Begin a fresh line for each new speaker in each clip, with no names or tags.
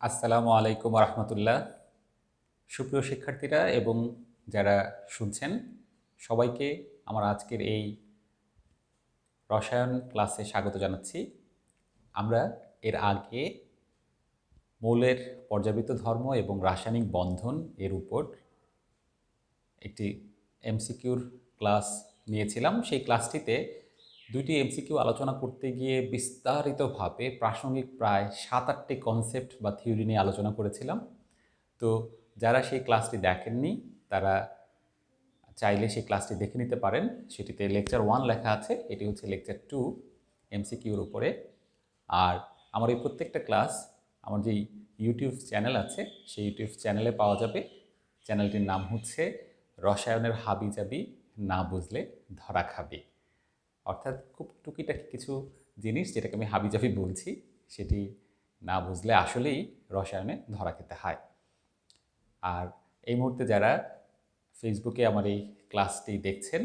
আসসালামু আলাইকুম রহমতুল্লাহ। সুপ্রিয় শিক্ষার্থীরা এবং যারা শুনছেন সবাইকে আমার আজকের এই রসায়ন ক্লাসে স্বাগত জানাচ্ছি। আমরা এর আগে মৌলের পর্যাবৃত্ত ধর্ম এবং রাসায়নিক বন্ধন এর উপর একটি এমসিকিউর ক্লাস নিয়েছিলাম। সেই ক্লাসটিতে দুটি এমসিকিউ আলোচনা করতে গিয়ে বিস্তারিতভাবে প্রাসঙ্গিক প্রায় 7-8টি কনসেপ্ট বা থিওরি নিয়ে আলোচনা করেছিলাম। তো যারা সেই ক্লাসটি দেখেননি তারা চাইলে সেই ক্লাসটি দেখে নিতে পারেন। সেটিতে লেকচার 1 লেখা আছে, এটি হচ্ছে লেকচার 2 এমসিকিউর উপরে। আর আমার এই প্রত্যেকটা ক্লাস আমার যেই ইউটিউব চ্যানেল আছে সেই ইউটিউব চ্যানেলে পাওয়া যাবে। চ্যানেলটির নাম হচ্ছে রসায়নের হাবিজাবি, না বুঝলে ধরা খাবি। অর্থাৎ খুব টুকিটাকি কিছু জিনিস যেটাকে আমি হাবিজাবি বলছি, সেটি না বুঝলে আসলেই রসায়নে ধরা খেতে হয়। আর এই মুহূর্তে যারা ফেসবুকে আমার এই ক্লাসটি দেখছেন,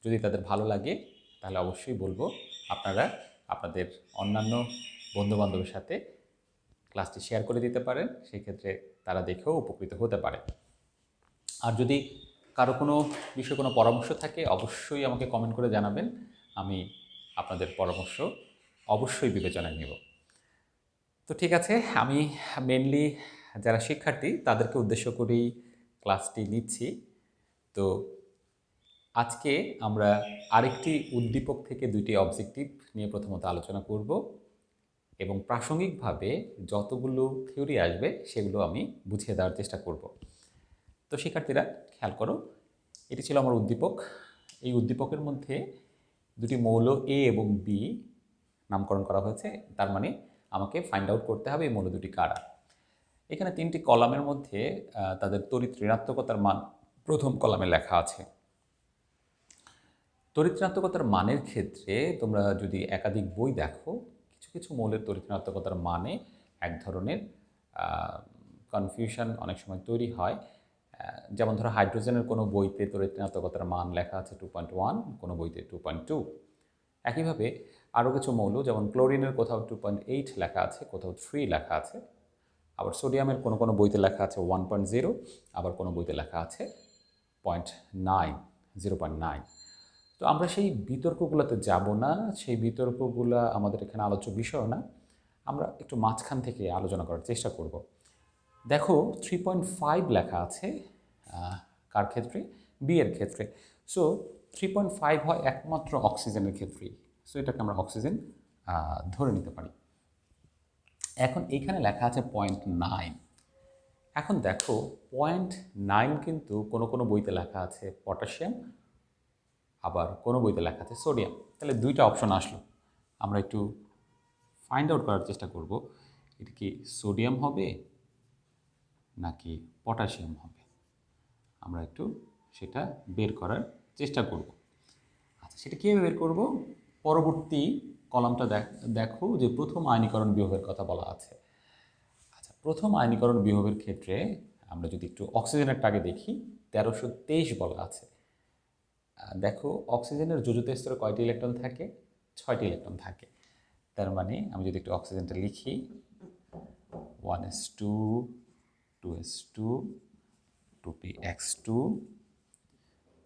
যদি তাদের ভালো লাগে তাহলে অবশ্যই বলবো আপনারা আপনাদের অন্যান্য বন্ধুবান্ধবের সাথে ক্লাসটি শেয়ার করে দিতে পারেন। সেক্ষেত্রে তারা দেখেও উপকৃত হতে পারে। আর যদি কারো কোনো বিষয়ে কোনো পরামর্শ থাকে অবশ্যই আমাকে কমেন্ট করে জানাবেন। আমি আপনাদের পরামর্শ অবশ্যই বিবেচনায় নেব। তো ঠিক আছে, আমি মেনলি যারা শিক্ষার্থী তাদেরকে উদ্দেশ্য করেই ক্লাসটি নিচ্ছি। তো আজকে আমরা আরেকটি উদ্দীপক থেকে দুইটি অবজেক্টিভ নিয়ে প্রথমত আলোচনা করব এবং প্রাসঙ্গিকভাবে যতগুলো থিওরি আসবে সেগুলো আমি বুঝিয়ে দেওয়ার চেষ্টা করব। তো শিক্ষার্থীরা খেয়াল করো, এটি ছিল আমার উদ্দীপক। এই উদ্দীপকের মধ্যে দুটি মৌল এ এবং বি নামকরণ করা হয়েছে। তার মানে আমাকে ফাইন্ড আউট করতে হবে এই মৌল দুটি কারা। এখানে তিনটি কলামের মধ্যে তাদের তড়িৎ ঋণাত্মকতার মান প্রথম কলামে লেখা আছে। তড়িৎ ঋণাত্মকতার মানের ক্ষেত্রে তোমরা যদি একাধিক বই দেখো, কিছু কিছু মৌলের তড়িৎ ঋণাত্মকতার মানে এক ধরনের কনফিউশন অনেক সময় তৈরি হয়। যেমন ধরো হাইড্রোজেনের কোনো বইতে তড়িৎ ঋণাত্মকতার মান লেখা আছে 2.1, কোনো বইতে 2.2। একইভাবে আরও কিছু মৌল যেমন ক্লোরিনের কোথাও 2.8 লেখা আছে, কোথাও 3 লেখা আছে। আবার সোডিয়ামের কোনো কোনো বইতে লেখা আছে 1.0, আবার কোনো বইতে লেখা আছে 0.9। তো আমরা সেই বিতর্কগুলোতে যাব না, সেই বিতর্কগুলো আমাদের এখানে আলোচ্য বিষয় না। আমরা একটু মাঝখান থেকে আলোচনা করার চেষ্টা করব। দেখো 3.5 লেখা আছে কার ক্ষেত্রে? বি এর ক্ষেত্রে। সো 3.5 হয় একমাত্র অক্সিজেনের ক্ষেত্রেই। সো এটাকে আমরা অক্সিজেন ধরে নিতে পারি। এখন এইখানে লেখা আছে 0.9। এখন দেখো 0.9 কিন্তু কোনো কোনো বইতে লেখা আছে পটাশিয়াম, আবার কোনো বইতে লেখা আছে সোডিয়াম। তাহলে দুইটা অপশন আসলো। আমরা একটু ফাইন্ড আউট করার চেষ্টা করব এটা কি সোডিয়াম হবে নাকি পটাশিয়াম হবে। আমরা একটু সেটা বের করার চেষ্টা করব। আচ্ছা, সেটা কীভাবে বের করব? পরবর্তী কলামটা দেখো যে প্রথম আয়নীকরণ বিভবের কথা বলা আছে। আচ্ছা, প্রথম আয়নীকরণ বিভবের ক্ষেত্রে আমরা যদি একটু অক্সিজেনেরটা আগে দেখি, 1323 বলা আছে। দেখো অক্সিজেনের যোজিত স্তরে কয়টি ইলেকট্রন থাকে? 6টি ইলেকট্রন থাকে। তার মানে আমি যদি একটু অক্সিজেনটা লিখি 1s2 2s2 2px2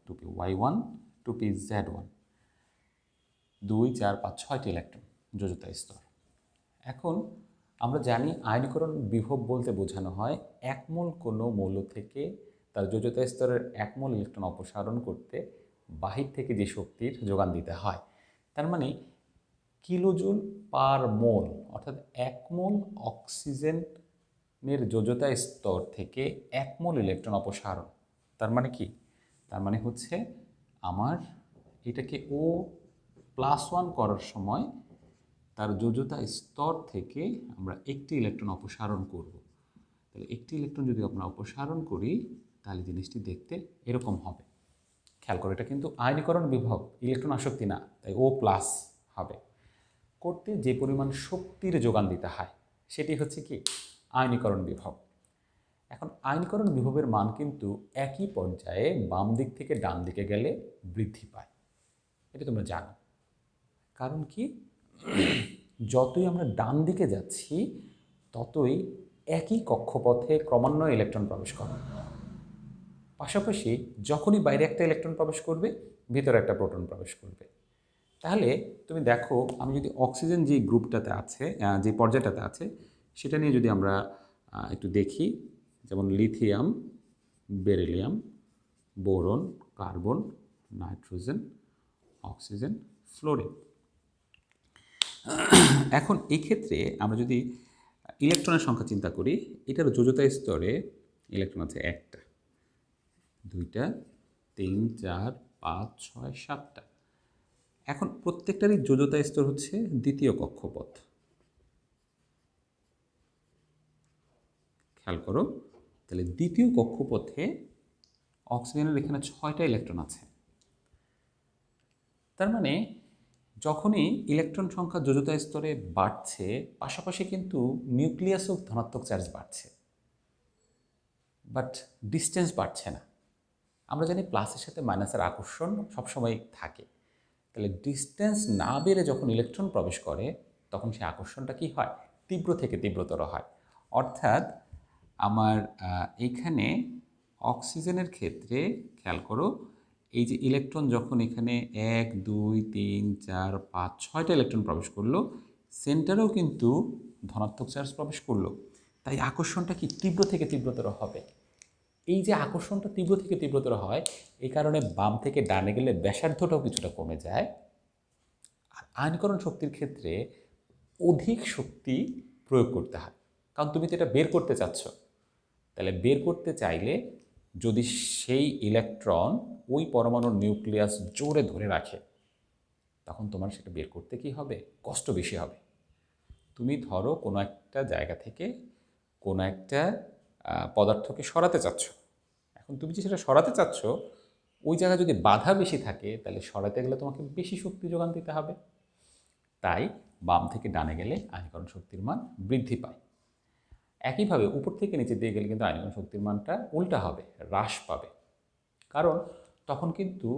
2py1 2pz1, 2 4 5 6টি ইলেকট্রন যোজিত স্তর। এখন আমরা জানি আয়নীকরণ বিভব বলতে বোঝানো হয় এক মোল কোনো মৌল থেকে তার যোজিত স্তরের এক মোল ইলেকট্রন অপসারণ করতে বাহির থেকে যে শক্তির যোগান দিতে হয়। তার মানে কিলোজুল পার মোল, অর্থাৎ এক মোল অক্সিজেনের যোজ্যতা স্তর থেকে এক মোল ইলেকট্রন অপসারণ। তার মানে কি? তার মানে হচ্ছে আমার এটাকে O+1 করার সময় তার যোজ্যতা স্তর থেকে আমরা একটি ইলেকট্রন অপসারণ করব। তাহলে একটি ইলেকট্রন যদি আমরা অপসারণ করি তাহলে জিনিসটি দেখতে এরকম হবে। খেয়াল করো, এটা কিন্তু আয়নীকরণ বিভব, ইলেকট্রন আসক্তি না, তাই O+ হবে। করতে যে পরিমাণ শক্তির যোগান দিতে হয় সেটি হচ্ছে কি আয়নীকরণ বিভব। এখন আয়নীকরণ বিভবের মান কিন্তু একই পর্যায়ে বাম দিক থেকে ডান দিকে গেলে বৃদ্ধি পায়, এটা তোমরা জানো। কারণ কি? যতই আমরা ডান দিকে যাচ্ছি ততই একই কক্ষপথে ক্রমান্বয়ে ইলেকট্রন প্রবেশ করে। পাশাপাশি যখনই বাইরে একটা ইলেকট্রন প্রবেশ করবে, ভিতরে একটা প্রোটন প্রবেশ করবে। তাহলে তুমি দেখো, আমি যদি অক্সিজেন যে গ্রুপটাতে আছে, যে পর্যায়টাতে আছে, সেটা নিয়ে যদি আমরা একটু দেখি, যেমন lithium, beryllium, boron, carbon, nitrogen, oxygen, fluorine. এখন এই ক্ষেত্রে আমরা যদি ইলেকট্রনের সংখ্যা চিন্তা করি, এটার যোজ্যতা স্তরে ইলেকট্রন আছে একটা, দুইটা, তিন, চার, পাঁচ, ছয়, সাতটা। এখন প্রত্যেকটারই যোজ্যতা স্তর হচ্ছে দ্বিতীয় কক্ষপথ। খেয়াল করো, তাহলে দ্বিতীয় কক্ষপথে অক্সিজেনের এখানে 6টা ইলেকট্রন আছে। তার মানে যখনই ইলেকট্রন সংখ্যা যোজ্যতা স্তরে বাড়ছে, পাশাপাশি কিন্তু নিউক্লিয়াসও ধনাত্মক চার্জ বাড়ছে, বাট ডিস্টেন্স বাড়ছে না। আমরা জানি প্লাসের সাথে মাইনাসের আকর্ষণ সবসময় থাকে। তাহলে ডিস্টেন্স না বেড়ে যখন ইলেকট্রন প্রবেশ করে, তখন সেই আকর্ষণটা কি হয়? তীব্র থেকে তীব্রতর হয়। অর্থাৎ আমার এইখানে অক্সিজেনের ক্ষেত্রে খেয়াল করো, এই যে ইলেকট্রন যখন এখানে 1, 2, 3, 4, 5, 6টা ইলেকট্রন প্রবেশ করলো, সেন্টারেও কিন্তু ধনাত্মক চার্জ প্রবেশ করলো, তাই আকর্ষণটা কি তীব্র থেকে তীব্রতর হবে। এই যে আকর্ষণটা তীব্র থেকে তীব্রতর হয়, এই কারণে বাম থেকে ডানে গেলে ব্যাসার্ধটাও কিছুটা কমে যায়। আর আয়নীকরণ শক্তির ক্ষেত্রে অধিক শক্তি প্রয়োগ করতে হয়, কারণ তুমি তো এটা বের করতে চাচ্ছ। তাহলে বের করতে চাইলে যদি সেই ইলেকট্রন ওই পরমাণুর নিউক্লিয়াস জোরে ধরে রাখে, তখন তোমার সেটা বের করতে কি হবে? কষ্ট বেশি হবে। তুমি ধরো কোনো একটা জায়গা থেকে কোনো একটা পদার্থকে সরাতে চাচ্ছ। এখন তুমি যে সেটা সরাতে চাচ্ছ, ওই জায়গায় যদি বাধা বেশি থাকে, তাহলে সরাতে গেলে তোমাকে বেশি শক্তি যোগান দিতে হবে। তাই বাম থেকে ডানে গেলে আয়নীকরণ শক্তির মান বৃদ্ধি পায়। একইভাবে উপর থেকে নিচে দিয়ে গেলে কিন্তু আয়নীকরণ শক্তির মানটা উল্টা হবে, হ্রাস পাবে। কারণ তখন কিন্তু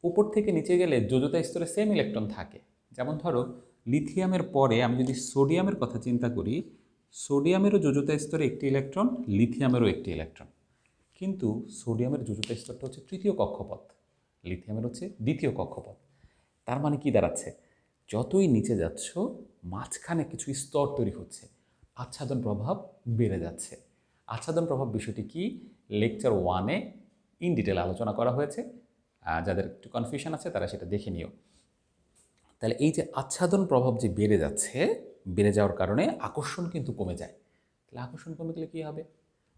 উপর থেকে নিচে গেলে যোজ্যতা স্তরে সেম ইলেকট্রন থাকে। যেমন ধরো, লিথিয়ামের পরে আমি যদি সোডিয়ামের কথা চিন্তা করি, সোডিয়ামেরও যোজ্যতা স্তরে একটি ইলেকট্রন, লিথিয়ামেরও একটি ইলেকট্রন। কিন্তু সোডিয়ামের যোজ্যতা স্তরটা হচ্ছে তৃতীয় কক্ষপথ, লিথিয়ামের হচ্ছে দ্বিতীয় কক্ষপথ। তার মানে কি দাঁড়াচ্ছে? যতই নিচে যাচ্ছ, মাঝখানে কিছু স্তর তৈরি হচ্ছে, আচ্ছাদন প্রভাব বেড়ে যাচ্ছে। আচ্ছাদন প্রভাব বিষয়টি কি, লেকচার 1-এ ইন ডিটেল আলোচনা করা হয়েছে। যাদের একটু কনফিউশন আছে তারা সেটা দেখে নিও। তাহলে এই যে আচ্ছাদন প্রভাব যে বেড়ে যাচ্ছে, বেড়ে যাওয়ার কারণে আকর্ষণ কিন্তু কমে যায়। তাহলে আকর্ষণ কমে গেলে কী হবে?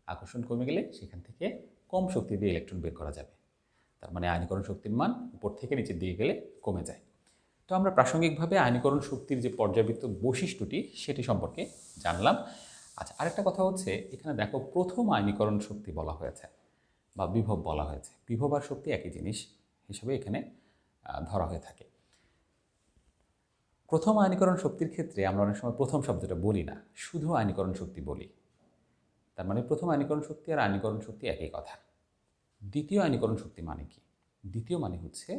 আকর্ষণ কমে গেলে সেখান থেকে কম শক্তি দিয়ে ইলেকট্রন বের করা যাবে। তার মানে আয়নীকরণ শক্তির মান উপর থেকে নিচের দিকে গেলে কমে যায়। তো আমরা প্রাসঙ্গিকভাবে আয়নীকরণ শক্তির যে পর্যাবৃত্ত বৈশিষ্ট্যটি সেটি সম্পর্কে জানলাম। আচ্ছা, আরেকটা কথা হচ্ছে, এখানে দেখো প্রথম আয়নীকরণ শক্তি বলা হয়েছে বা বিভব বলা হয়েছে। বিভব আর শক্তি একই জিনিস হিসেবে এখানে ধরা হয়ে থাকে। প্রথম আয়নীকরণ শক্তির ক্ষেত্রে আমরা অনেক সময় প্রথম শব্দটা বলি না, শুধু আয়নীকরণ শক্তি বলি। তার মানে প্রথম আয়নীকরণ শক্তি আর আয়নীকরণ শক্তি একই কথা। দ্বিতীয় আয়নীকরণ শক্তি মানে কি? দ্বিতীয় মানে হচ্ছে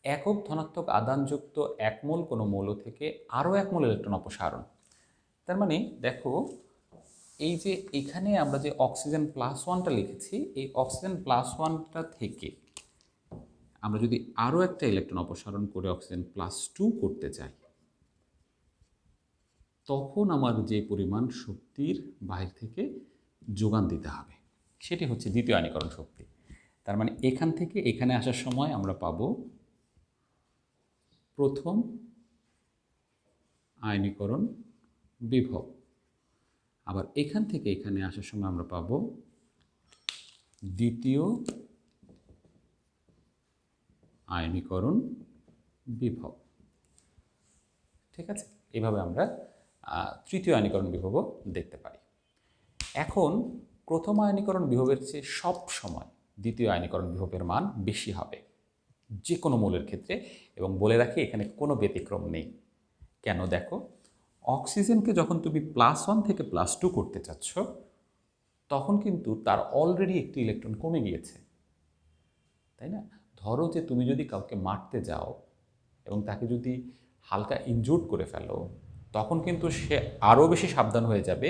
একক ধনাত্মক আদানযুক্ত এক মোল কোনো মৌল থেকে আরও এক মোল ইলেকট্রন অপসারণ। তার মানে দেখো, এই যে এখানে আমরা যে অক্সিজেন +1টা লিখেছি, এই অক্সিজেন +1টা থেকে আমরা যদি আরও একটা ইলেকট্রন অপসারণ করে অক্সিজেন +2 করতে চাই, তখন আমার যে পরিমাণ শক্তির বাহির থেকে যোগান দিতে হবে, সেটি হচ্ছে দ্বিতীয় আয়নীকরণ শক্তি। তার মানে এখান থেকে এখানে আসার সময় আমরা পাবো প্রথম আয়নীকরণ বিভব, আবার এখান থেকে এখানে আসার সময় আমরা পাবো দ্বিতীয় আয়নীকরণ বিভব। ঠিক আছে, এইভাবে আমরা তৃতীয় আয়নীকরণ বিভবও দেখতে পারি। এখন প্রথম আয়নীকরণ বিভবের চেয়ে সব সময় দ্বিতীয় আয়নীকরণ বিভবের মান বেশি হবে যে কোনো মৌলের ক্ষেত্রে, এবং বলে রাখি এখানে কোনো ব্যতিক্রম নেই। কেন? দেখো, অক্সিজেনকে যখন তুমি +1 থেকে +2 করতে চাচ্ছ, তখন কিন্তু তার অলরেডি একটি ইলেকট্রন কমে গিয়েছে, তাই না? ধরো যে তুমি যদি কাউকে মারতে যাও এবং তাকে যদি হালকা ইনজুর্ড করে ফেলো, তখন কিন্তু সে আরও বেশি সাবধান হয়ে যাবে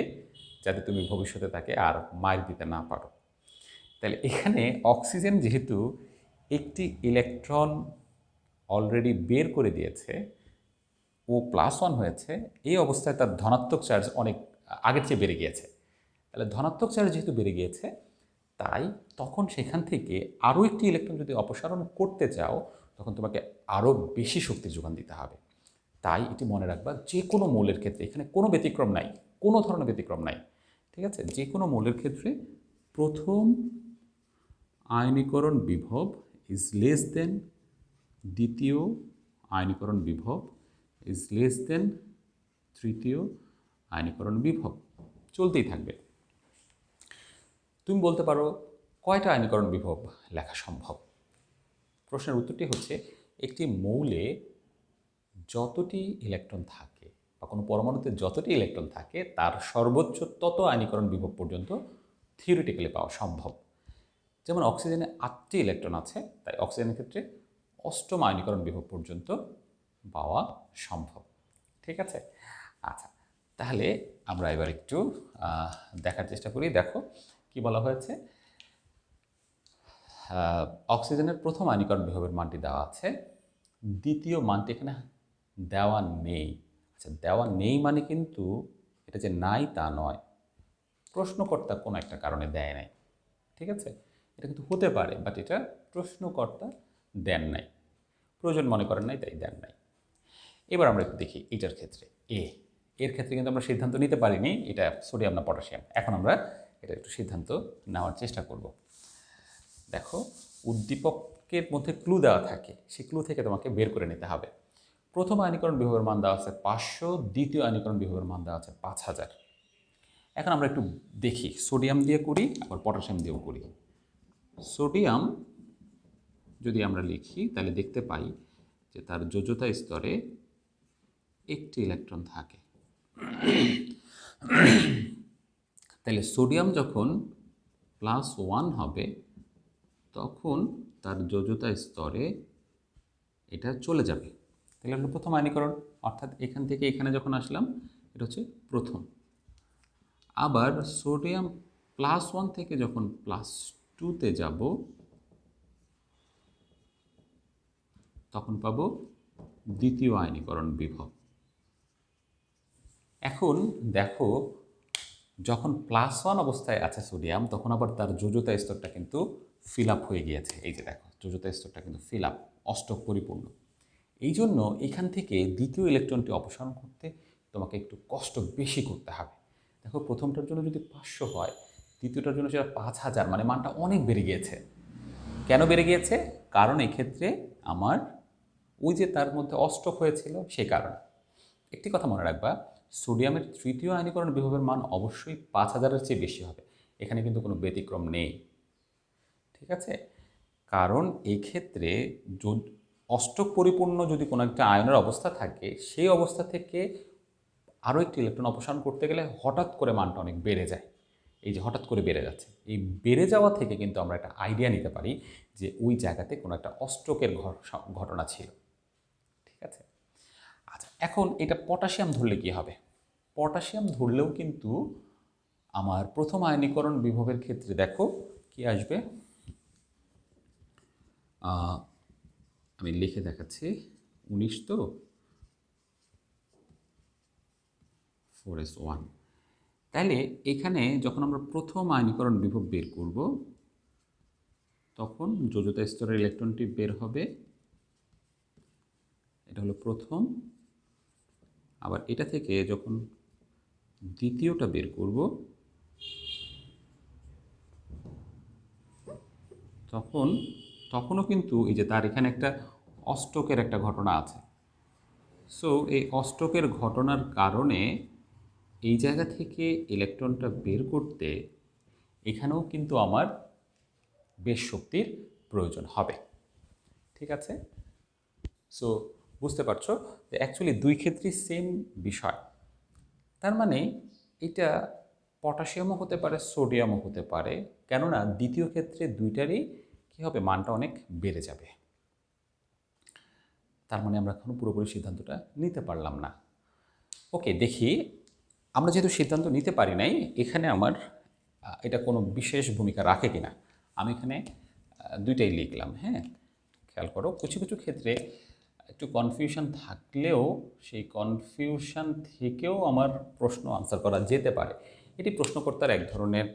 যাতে তুমি ভবিষ্যতে তাকে আর মার দিতে না পারো। তাহলে এখানে অক্সিজেন যেহেতু একটি ইলেকট্রন অলরেডি বের করে দিয়েছে, ও +1 হয়েছে, এই অবস্থায় তার ধনাত্মক চার্জ অনেক আগের চেয়ে বেড়ে গিয়েছে। তাহলে ধনাত্মক চার্জ যেহেতু বেড়ে গিয়েছে, তাই তখন সেখান থেকে আরও একটি ইলেকট্রন যদি অপসারণ করতে চাও, তখন তোমাকে আরও বেশি শক্তির যোগান দিতে হবে। তাই এটি মনে রাখবা, যে কোনো মৌলের ক্ষেত্রে এখানে কোনো ব্যতিক্রম নাই, কোনো ধরনের ব্যতিক্রম নাই। ঠিক আছে, যে কোনো মৌলের ক্ষেত্রে প্রথম আয়নীকরণ বিভব ইজ লেস দেন দ্বিতীয় আয়নীকরণ বিভব ইজ লেস দেন তৃতীয় আয়নীকরণ বিভব, চলতেই থাকবে। তুমি বলতে পারো কয়টা আয়নীকরণ বিভব লেখা সম্ভব? প্রশ্নের উত্তরটি হচ্ছে, একটি মৌলে যতটি ইলেকট্রন থাকে বা কোনো পরমাণুতে যতটি ইলেকট্রন থাকে তার সর্বোচ্চ তত আয়নীকরণ বিভব পর্যন্ত থিওরিটিক্যালি পাওয়া সম্ভব। যেমন অক্সিজেনে 8টি ইলেকট্রন আছে, তাই অক্সিজেনের ক্ষেত্রে 8ম আয়নীকরণ বিভব পর্যন্ত পাওয়া সম্ভব। ঠিক আছে, আচ্ছা, তাহলে আমরা এবার একটু দেখার চেষ্টা করি। দেখো কি বলা হয়েছে। অক্সিজেনের প্রথম আয়নীকরণ বিভবের মানটি দেওয়া আছে, দ্বিতীয় মানটি এখানে দেওয়া নেই। আচ্ছা, দেওয়া নেই মানে কিন্তু এটা যে নাই তা নয়, প্রশ্নকর্তা কোনো একটা কারণে দেয় নাই। ঠিক আছে, এটা কিন্তু হতে পারে, বাট এটা প্রশ্নকর্তা দেন নাই, প্রয়োজন মনে করেন নাই, তাই দেন নাই। এবার আমরা একটু দেখি এটার ক্ষেত্রে এর ক্ষেত্রে কিন্তু আমরা সিদ্ধান্ত নিতে পারিনি এটা সোডিয়াম না পটাশিয়াম। এখন আমরা এটা একটু সিদ্ধান্ত নেওয়ার চেষ্টা করব। দেখো, উদ্দীপকের মধ্যে ক্লু দেওয়া থাকে, সেই ক্লু থেকে তোমাকে বের করে নিতে হবে। প্রথম আয়নীকরণ বিভবের মান দেওয়া আছে 500, দ্বিতীয় আয়নীকরণ বিভবের মান দেওয়া আছে 5000। এখন আমরা একটু দেখি, সোডিয়াম দিয়ে করি আবার পটাশিয়াম দিয়েও করি। সোডিয়াম যদি আমরা লিখি তাহলে দেখতে পাই যে তার যোজ্যতা স্তরে একটি ইলেকট্রন থাকে। তাহলে সোডিয়াম যখন +1 হবে তখন তার যোজ্যতা স্তরে এটা চলে যাবে। তাহলে আমরা প্রথম আয়নীকরণ, অর্থাৎ এখান থেকে এখানে যখন আসলাম এটা হচ্ছে প্রথম। আবার সোডিয়াম +1 থেকে যখন +2-তে যাব তখন পাবো দ্বিতীয় আয়নীকরণ বিভব। এখন দেখো, যখন +1 অবস্থায় আছে সোডিয়াম, তখন আবার তার যোজ্যতা স্তরটা কিন্তু ফিল আপ হয়ে গিয়েছে। এই যে দেখো, যোজ্যতা স্তরটা কিন্তু ফিল আপ, অষ্টক পরিপূর্ণ। এই জন্য এখান থেকে দ্বিতীয় ইলেকট্রনটি অপসারণ করতে তোমাকে একটু কষ্ট বেশি করতে হবে। দেখো, প্রথমটার জন্য যদি 500 হয়, দ্বিতীয়টার জন্য সেটা 5000, মানে মানটা অনেক বেড়ে গিয়েছে। কেন বেড়ে গিয়েছে? কারণ এক্ষেত্রে আমার ওই যে তার মধ্যে অষ্টক হয়েছিল, সে কারণে। একটি কথা মনে রাখবা, সোডিয়ামের তৃতীয় আয়নীকরণ বিভবের মান অবশ্যই 5000-এর চেয়ে বেশি হবে। এখানে কিন্তু কোনো ব্যতিক্রম নেই। ঠিক আছে, কারণ এই ক্ষেত্রে অষ্টক পরিপূর্ণ যদি কোনো একটা আয়নের অবস্থা থাকে, সেই অবস্থা থেকে আরও একটি ইলেকট্রন অপসারণ করতে গেলে হঠাৎ করে মানটা অনেক বেড়ে যায়। এই যে হঠাৎ করে বেড়ে যাচ্ছে, এই বেড়ে যাওয়া থেকে কিন্তু আমরা একটা আইডিয়া নিতে পারি যে ওই জায়গাতে কোনো একটা অষ্টকের ঘটনা ছিল। ঠিক আছে, আচ্ছা, এখন এটা পটাশিয়াম ধরলে কি হবে? পটাশিয়াম ধরলেও কিন্তু আমার প্রথম আয়নীকরণ বিভবের ক্ষেত্রে দেখো কি আসবে। আমি লিখে দেখাচ্ছি, 19 তো 4s1। তাহলে এখানে যখন আমরা প্রথম আয়নীকরণ বিভব বের করব তখন যোজ্যতা স্তরের ইলেকট্রনটি বের হবে, এটা হলো প্রথম। আবার এটা থেকে যখন দ্বিতীয়টা বের করব তখনও কিন্তু এই যে তার এখানে একটা অষ্টকের একটা ঘটনা আছে। সো এই অষ্টকের ঘটনার কারণে এই জায়গা থেকে ইলেকট্রনটা বের করতে এখানেও কিন্তু আমার বেশ শক্তির প্রয়োজন হবে। ঠিক আছে, সো বুঝতে পারছো যে অ্যাকচুয়ালি দুই ক্ষেত্রেই সেম বিষয়। তার মানে এটা পটাশিয়ামও হতে পারে, সোডিয়ামও হতে পারে, কেননা দ্বিতীয় ক্ষেত্রে দুইটারই কী হবে, মানটা অনেক বেড়ে যাবে। তার মানে আমরা এখনও পুরোপুরি সিদ্ধান্তটা নিতে পারলাম না। ওকে, দেখি আমরা যেহেতু সিদ্ধান্ত নিতে পারি নাই এখানে আমার এটা কোনো বিশেষ ভূমিকা রাখে কিনা, আমি এখানে দুইটাই লিখলাম। হ্যাঁ, খেয়াল করো, কিছু কিছু ক্ষেত্রে একটু কনফিউশন থাকলেও সেই কনফিউশন থেকেও আমার প্রশ্ন আনসার করা যেতে পারে। এটি প্রশ্নকর্তার এক ধরনের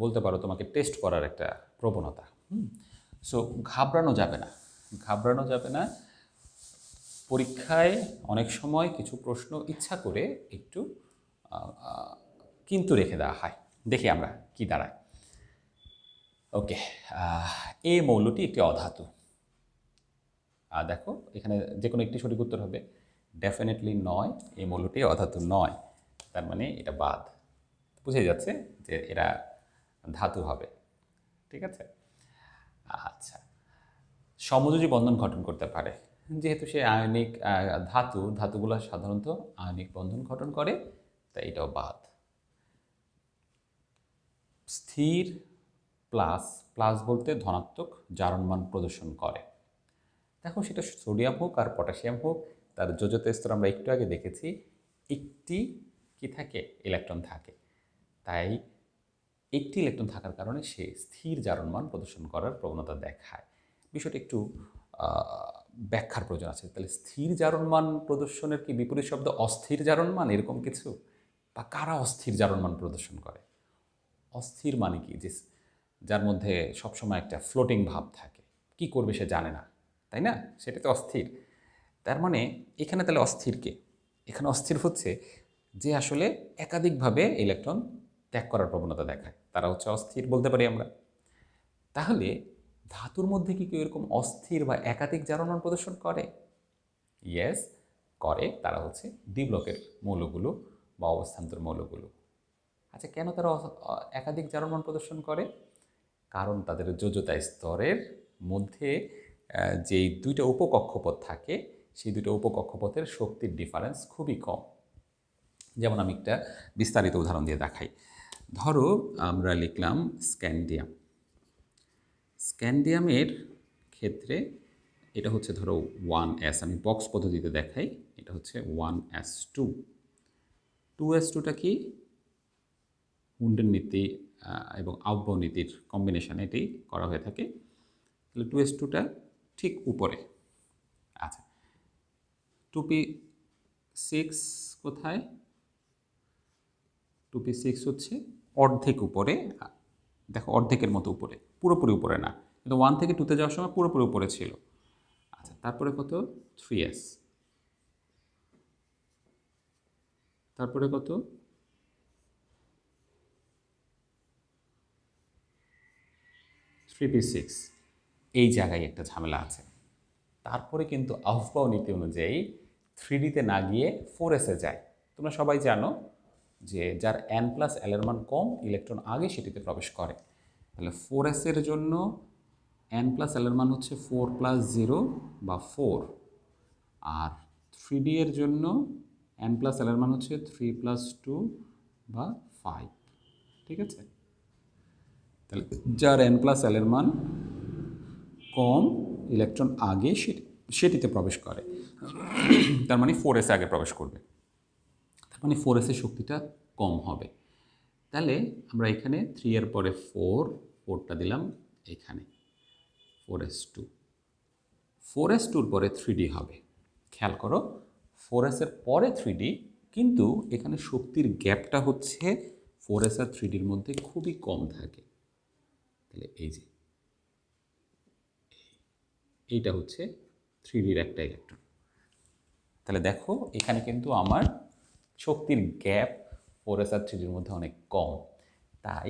বলতে পারো তোমাকে টেস্ট করার একটা প্রবণতা। সো ঘাবড়ানো যাবে না, ঘাবড়ানো যাবে না। পরীক্ষায় অনেক সময় কিছু প্রশ্ন ইচ্ছা করে একটু কিন্তু রেখে দেওয়া হয়। দেখি আমরা কি দাঁড়ায়। ওকে, এ মৌলটি একটি অধাতু। দেখো এখানে যে কোনো একটি সঠিক উত্তর হবে। ডেফিনেটলি নয়, এই মৌলটি অধাতু নয়, তার মানে এটা বাদ। বুঝে যাচ্ছে যে এরা ধাতু হবে। ঠিক আছে, আচ্ছা। সমযোজী বন্ধন গঠন করতে পারে, যেহেতু সে আয়নিক ধাতুগুলো সাধারণত আয়নিক বন্ধন গঠন করে, তাই এটাও বাদ। স্থির প্লাস, প্লাস বলতে ধনাত্মক জারণমান প্রদর্শন করে। দেখো সেটা সোডিয়াম হোক আর পটাশিয়াম হোক, তার যোজ্যতা স্তর আমরা একটু আগে দেখেছি, একটি কি থাকে, ইলেকট্রন থাকে। তাই একটি ইলেকট্রন থাকার কারণে সে স্থির জারণমান প্রদর্শন করার প্রবণতা দেখায়। বিষয়টা একটু ব্যাখ্যার প্রয়োজন আছে। তাহলে স্থির জারণমান প্রদর্শনের কি বিপরীত শব্দ অস্থির জারণমান, এরকম কিছু? বা কারা অস্থির জারণমান প্রদর্শন করে? অস্থির মানে কি, যে যার মধ্যে সবসময় একটা ফ্লোটিং ভাব থাকে, কি করবে সে জানে না, তাই না? সেটা তো অস্থির। তার মানে এখানে তাহলে অস্থির কে? এখানে অস্থির হচ্ছে যে আসলে একাধিকভাবে ইলেকট্রন ত্যাগ করার প্রবণতা দেখায়, তারা হচ্ছে অস্থির বলতে পারি আমরা। তাহলে ধাতুর মধ্যে কি কেউ এরকম অস্থির বা একাধিক জারণমান প্রদর্শন করে? ইয়েস, করে। তারা হচ্ছে ডি ব্লকের মৌলগুলো বা অবস্থান্তর মৌলগুলো। আচ্ছা, কেন তারা একাধিক জারণমান প্রদর্শন করে? কারণ তাদের যোজ্যতা স্তরের মধ্যে যেই দুইটা উপকক্ষপথ থাকে, সেই দুইটা উপকক্ষপথের শক্তির ডিফারেন্স খুবই কম। যেমন আমি একটা বিস্তারিত উদাহরণ দিয়ে দেখাই। ধরো আমরা লিখলাম স্ক্যান্ডিয়াম। স্ক্যান্ডিয়ামের ক্ষেত্রে এটা হচ্ছে ধরো 1s, আমি বক্স পদ্ধতিতে দেখাই। এটা হচ্ছে 1s2। 2s2টা কি? হুন্ডের নীতি এবং আউটবাউ নীতির কম্বিনেশন এটি করা হয়ে থাকে। তাহলে 2s2টা ঠিক উপরে। আচ্ছা, 2p6 কোথায়? 2p6 হচ্ছে অর্ধেক উপরে। দেখো অর্ধেকের মতো উপরে, পুরোপুরি উপরে না, কিন্তু 1 থেকে 2তে যাওয়ার সময় পুরোপুরি উপরে ছিল। আচ্ছা, তারপরে কত? 3s। তারপরে কত? 3p6। এই জায়গায় একটা ঝামেলা আছে। তারপরে কিন্তু আউফবাউ নীতি অনুযায়ী 3ডিতে না গিয়ে 4s-এ যায়। তোমরা সবাই জানো যে যার n+l এর মান কম, ইলেকট্রন আগে সেটিতে প্রবেশ করে। তাহলে 4s-এর জন্য n+l এর মান হচ্ছে 4+0 বা 4, আর 3d এর জন্য n+l এর মান হচ্ছে 3+2 বা 5। ঠিক আছে, তাহলে যার n+l এর মান কম, ইলেকট্রন আগে সেটিতে প্রবেশ করে, তার মানে 4s আগে প্রবেশ করবে, তার মানে 4s এর শক্তিটা কম হবে। তাহলে আমরা এখানে 3 এর পরে 4টা দিলাম এখানে, 4s2। 4s2-র পরে 3d হবে। খেয়াল করো, 4s এর পরে 3d, কিন্তু এখানে শক্তির গ্যাপটা হচ্ছে 4s আর 3dর মধ্যে খুবই কম থাকে। তাহলে এই যে এইটা হচ্ছে 3ডির একটা ইলেকট্রন। তাহলে দেখো এখানে কিন্তু আমার শক্তির গ্যাপ 4s আর 3ডির মধ্যে অনেক কম। তাই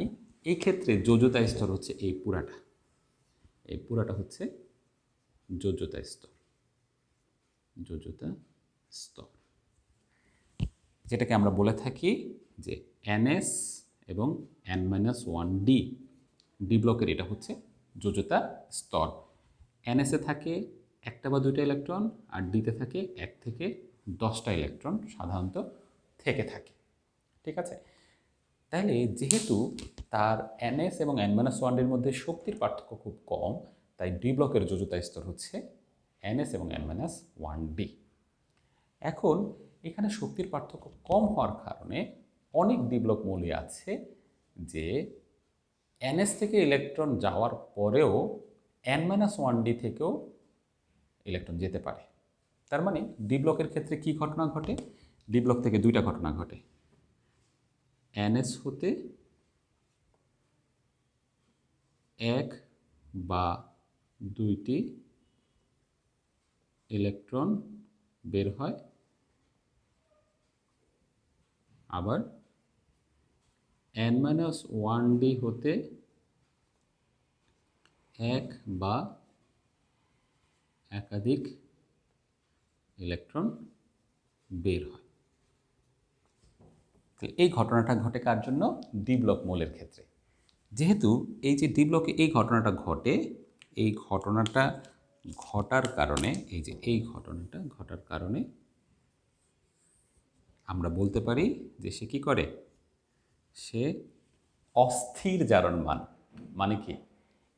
এই ক্ষেত্রে যোজ্যতা স্তর হচ্ছে এই পুরাটা, এই পুরাটা হচ্ছে যোজ্যতা স্তর। যোজ্যতা স্তর, যেটাকে আমরা বলে থাকি যে ns এবং n-1d, ডি ব্লকের এটা হচ্ছে যোজ্যতা স্তর। ns-এ থাকে একটা বা দুইটা ইলেকট্রন, আর ডিতে থাকে 1 থেকে 10টা ইলেকট্রন সাধারণত থেকে থাকে। ঠিক আছে, তাহলে যেহেতু তার ns এবং n-1-এর মধ্যে শক্তির পার্থক্য খুব কম, তাই ডি ব্লকের যোজ্যতা স্তর হচ্ছে ns এবং n-1d। এখন এখানে শক্তির পার্থক্য কম হওয়ার কারণে অনেক ডি ব্লক মৌলই আছে যে এনএস থেকে ইলেকট্রন যাওয়ার পরেও n-1d থেকেও ইলেকট্রন যেতে পারে। তার মানে ডি ব্লকের ক্ষেত্রে কি ঘটনা ঘটে? ডি ব্লক থেকে দুইটা ঘটনা ঘটে, এনএস হতে এক বা দুইটি ইলেকট্রন বের হয়, আবার n-1d হতে এক বা একাধিক ইলেকট্রন বের হয়। এই ঘটনাটা ঘটে কার জন্য? ডি ব্লক মৌলের ক্ষেত্রে। যেহেতু এই যে ডি ব্লকে এই ঘটনাটা ঘটে, এই ঘটনাটা ঘটার কারণে, এই যে এই ঘটনাটা ঘটার কারণে আমরা বলতে পারি যে সে কি করে? সে অস্থির জারণমান। মানে কি?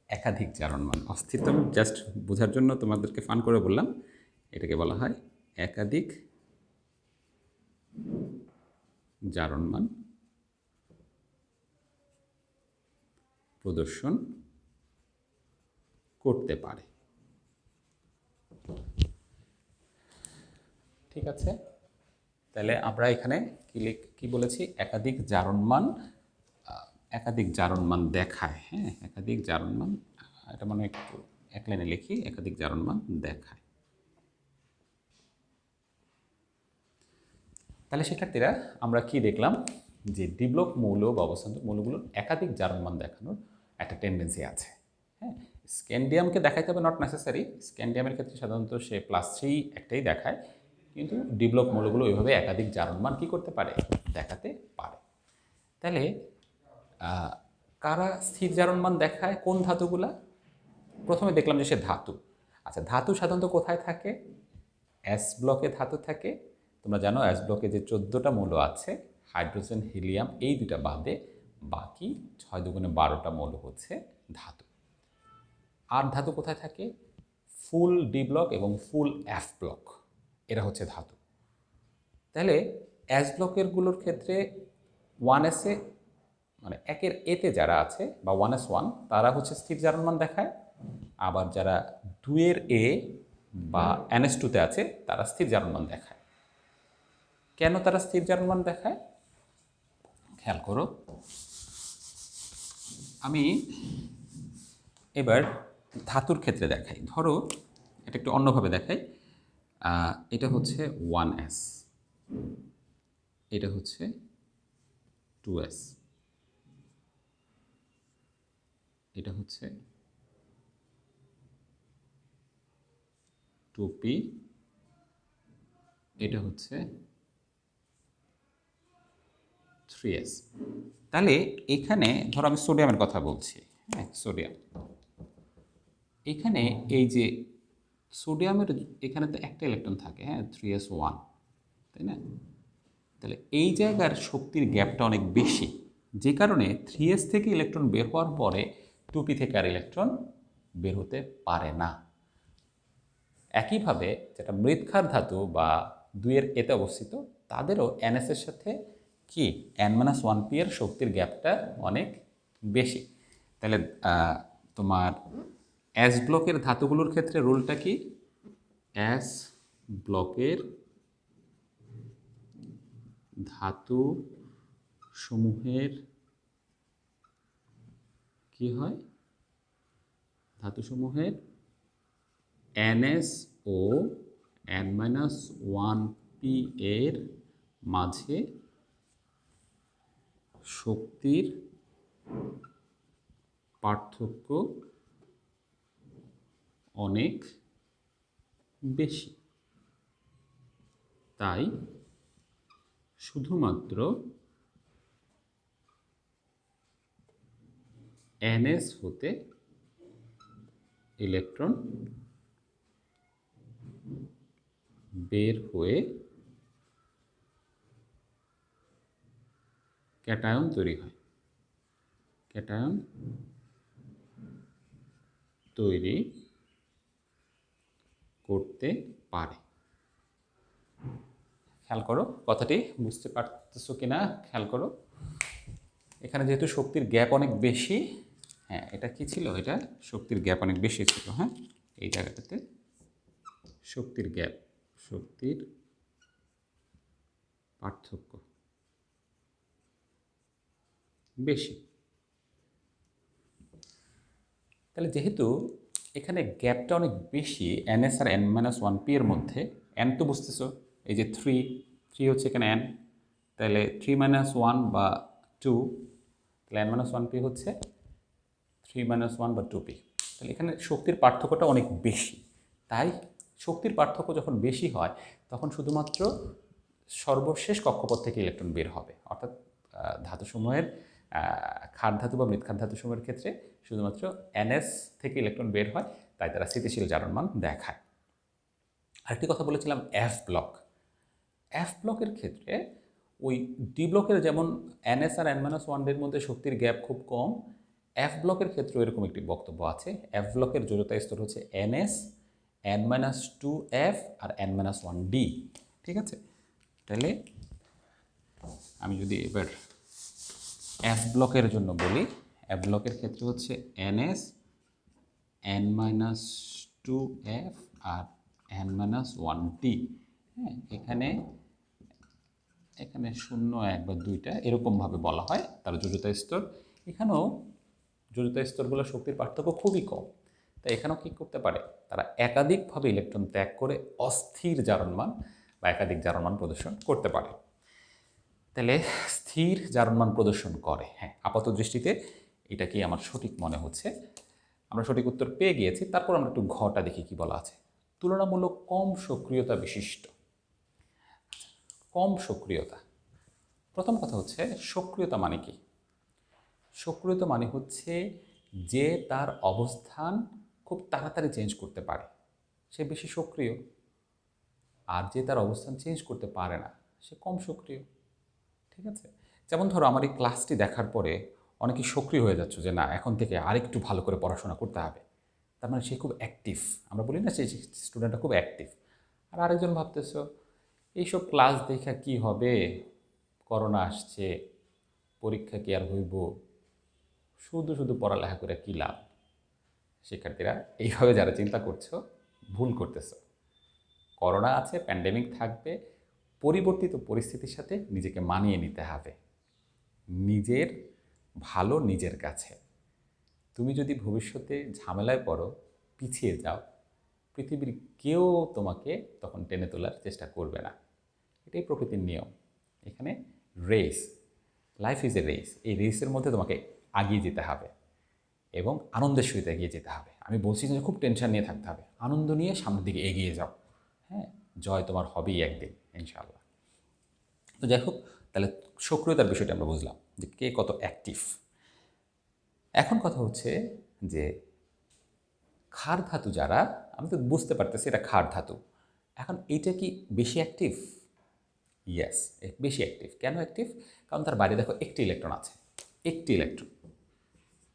একাধিক জারণমান। অস্থির তো আমি জাস্ট বোঝার জন্য তোমাদেরকে ফান করে বললাম, এটাকে বলা হয় একাধিক জারণমান প্রদর্শন করতে পারে। ঠিক আছে, তাহলে আমরা এখানে কি বলেছি? একাধিক জারণমান দেখায়। হ্যাঁ, একাধিক জারণমান, এটা মানে একটু এক লাইনে লিখি, একাধিক জারণমান দেখায়। তাহলে শিক্ষার্থীরা আমরা কি দেখলাম? যে ডি ব্লক মৌল বা অবস্থান্তর মৌলগুলোর একাধিক জারণমান দেখানোর একটা টেন্ডেন্সি আছে। হ্যাঁ, স্ক্যান্ডিয়ামকে দেখাইতে হবে, নট নেসেসারি। স্ক্যান্ডিয়ামের ক্ষেত্রে সাধারণত সে +3 একটাই দেখায়, কিন্তু ডি ব্লক মৌলগুলো ওইভাবে একাধিক জারণমান কি করতে পারে? দেখাতে পারে। তাহলে কারা স্থির জারণমান দেখায়? কোন ধাতুগুলা? প্রথমে দেখলাম যে সে ধাতু। আচ্ছা, ধাতু সাধারণত কোথায় থাকে? এস ব্লকে ধাতু থাকে। তোমরা জানো এস ব্লকে যে 14টা মৌল আছে, হাইড্রোজেন, হিলিয়াম, এই দুটা বাদে বাকি 6 দুগুণে 12টা মৌল হচ্ছে ধাতু। আর ধাতু কোথায় থাকে? ফুল ডি ব্লক এবং ফুল এফ ব্লক, এরা হচ্ছে ধাতু। তাহলে এস ব্লকের গুলোর ক্ষেত্রে 1s-এ মানে একের এতে যারা আছে বা 1s1, তারা হচ্ছে স্থির জারণমান দেখায়। আবার যারা 2-এর এ বা ns2-তে আছে তারা স্থির জারণমান দেখায়। কেন তারা স্থির জারণমান দেখায়? খেয়াল করো, আমি এবার ধাতুর ক্ষেত্রে দেখাই। ধরো এটা একটু অন্যভাবে দেখাই। এটা হচ্ছে 1s, এটা হচ্ছে 2s, এটা হচ্ছে 2p, এটা হচ্ছে 3s। তাহলে এখানে ধরো আমি সোডিয়ামের কথা বলছি। হ্যাঁ, সোডিয়াম, এখানে এই যে সোডিয়ামের এখানে তো একটা ইলেকট্রন থাকে, হ্যাঁ, 3s1, তাই না? তাহলে এই জায়গার শক্তির গ্যাপটা অনেক বেশি, যে কারণে 3s থেকে ইলেকট্রন বের হওয়ার পরে 2p থেকে আর ইলেকট্রন বের হতে পারে না। একইভাবে যেটা মৃৎক্ষার ধাতু বা 2-এর এতে অবস্থিত, তাদেরও ns এর সাথে কি n-1p এর শক্তির গ্যাপটা অনেক বেশি। তাহলে তোমার এস ব্লকের ধাতুগুলোর ক্ষেত্রে রুলটা কি? এস ব্লকের ধাতু সমূহের কি হয়? ধাতুসমূহের ns ও n-1p এর মাঝে শক্তির পার্থক্য অনেক বেশি। তাই শুধুমাত্র ns হতে ইলেকট্রন বের হয়ে ক্যাটায়ন তৈরি হয়, ক্যাটায়ন তৈরি করতে পারে। খেয়াল করো কথাটি বুঝতে পারতেছো কি না, খেয়াল করো। এখানে যেহেতু শক্তির গ্যাপ অনেক বেশি, হ্যাঁ এটা কি ছিল, এটা শক্তির গ্যাপ অনেক বেশি ছিল। হ্যাঁ, এই জায়গাটাতে শক্তির গ্যাপ, শক্তির পার্থক্য বেশি। তাহলে যেহেতু এখানে গ্যাপটা অনেক বেশি এনএস আর n-1p এর মধ্যে, এন তো বুঝতেছো, এই যে থ্রি হচ্ছে এখানে এন, তাহলে 3-1 বা 2, তাহলে n-1p হচ্ছে 3-1 বা 2p। তাহলে এখানে শক্তির পার্থক্যটা অনেক বেশি। তাই শক্তির পার্থক্য যখন বেশি হয় তখন শুধুমাত্র সর্বশেষ কক্ষপথ থেকে ইলেকট্রন বের হবে, অর্থাৎ ধাতুসমূহের ক্ষার ধাতু বা মৃৎক্ষার ধাতুসমূহের ক্ষেত্রে শুধুমাত্র এনএস থেকে ইলেকট্রন বের হয়, তাই তারা স্থিতিশীল জারণমান দেখায়। আরেকটি কথা বলেছিলাম এফ ব্লক। এফ ব্লকের ক্ষেত্রে ওই ডি ব্লকের যেমন এনএস আর n-1 এর মধ্যে শক্তির গ্যাপ খুব কম, এফ ব্লকের ক্ষেত্রে এরকম একটি বক্তব্য আছে। এফ ব্লকের জড়তা স্তর হচ্ছে এনএস, n-2f আর n-1d। ঠিক আছে, তাহলে আমি যদি এবার এফ ব্লকের জন্য বলি, এফ ব্লকের ক্ষেত্রে হচ্ছে এনএস, n-2f আর n-1d। হ্যাঁ, এখানে এখানে 0, 1 বা 2টা এরকমভাবে বলা হয় তার যোজ্যতা স্তর। এখানেও যোজ্যতা স্তরগুলো শক্তির পার্থক্য খুবই কম, তাই এখানেও কী করতে পারে, তারা একাধিকভাবে ইলেকট্রন ত্যাগ করে অস্থির জারণমান বা একাধিক জারণমান প্রদর্শন করতে পারে। তাহলে স্থির জারণমান প্রদর্শন করে, হ্যাঁ আপাত দৃষ্টিতে এটা কি আমার সঠিক মনে হচ্ছে। আমরা সঠিক উত্তর পেয়ে গিয়েছি। তারপর আমরা একটু ঘটা দেখি কি বলা আছে। তুলনামূলক কম সক্রিয়তা বিশিষ্ট। কম সক্রিয়তা, প্রথম কথা হচ্ছে সক্রিয়তা মানে কি? সক্রিয়তা মানে হচ্ছে যে তার অবস্থান খুব তাড়াতাড়ি চেঞ্জ করতে পারে, সে বেশি সক্রিয়। আর যে তার অবস্থান চেঞ্জ করতে পারে না, সে কম সক্রিয়। ঠিক আছে, যেমন ধরো আমার এই ক্লাসটি দেখার পরে অনেকে সক্রিয় হয়ে যাচ্ছে যে না এখন থেকে আরেকটু ভালো করে পড়াশোনা করতে হবে, তার মানে সে খুব অ্যাক্টিভ। আমরা বলি না সেই স্টুডেন্টটা খুব অ্যাক্টিভ। আর আরেকজন ভাবতেছ এইসব ক্লাস দেখা কি হবে, করোনা আসছে, পরীক্ষা কি আর হইব, শুধু শুধু পড়ালেখা করে কী লাভ। শিক্ষার্থীরা এইভাবে যারা চিন্তা করছো ভুল করতেছ। করোনা আছে, প্যান্ডেমিক থাকবে, পরিবর্তিত পরিস্থিতির সাথে নিজেকে মানিয়ে নিতে হবে। নিজের ভালো নিজের কাছে। তুমি যদি ভবিষ্যতে ঝামেলায় পড়ো, পিছিয়ে যাও, পৃথিবীর কেউ তোমাকে তখন টেনে তোলার চেষ্টা করবে না। এটাই প্রকৃতির নিয়ম। এখানে race, life is a race. এই রেসের মধ্যে তোমাকে এগিয়ে যেতে হবে এবং আনন্দের সহিত এগিয়ে যেতে হবে। আমি বলছি যে খুব টেনশন নিয়ে থাকতে হবে, আনন্দ নিয়ে সামনের দিকে এগিয়ে যাও। হ্যাঁ, জয় তোমার হবেই একদিন ইনশাআল্লাহ। তো যাই হোক, তাহলে সক্রিয়তার বিষয়টা আমরা বুঝলাম যে কে কত অ্যাক্টিভ। এখন কথা হচ্ছে যে ক্ষার ধাতু যারা, আমি তো বুঝতে পারতেছি এটা ক্ষার ধাতু, এখন এইটা কি বেশি অ্যাক্টিভ? ইয়েস, বেশি অ্যাক্টিভ। কেন অ্যাক্টিভ? কারণ তার বাইরে দেখো একটি ইলেকট্রন আছে, একটি ইলেকট্রন।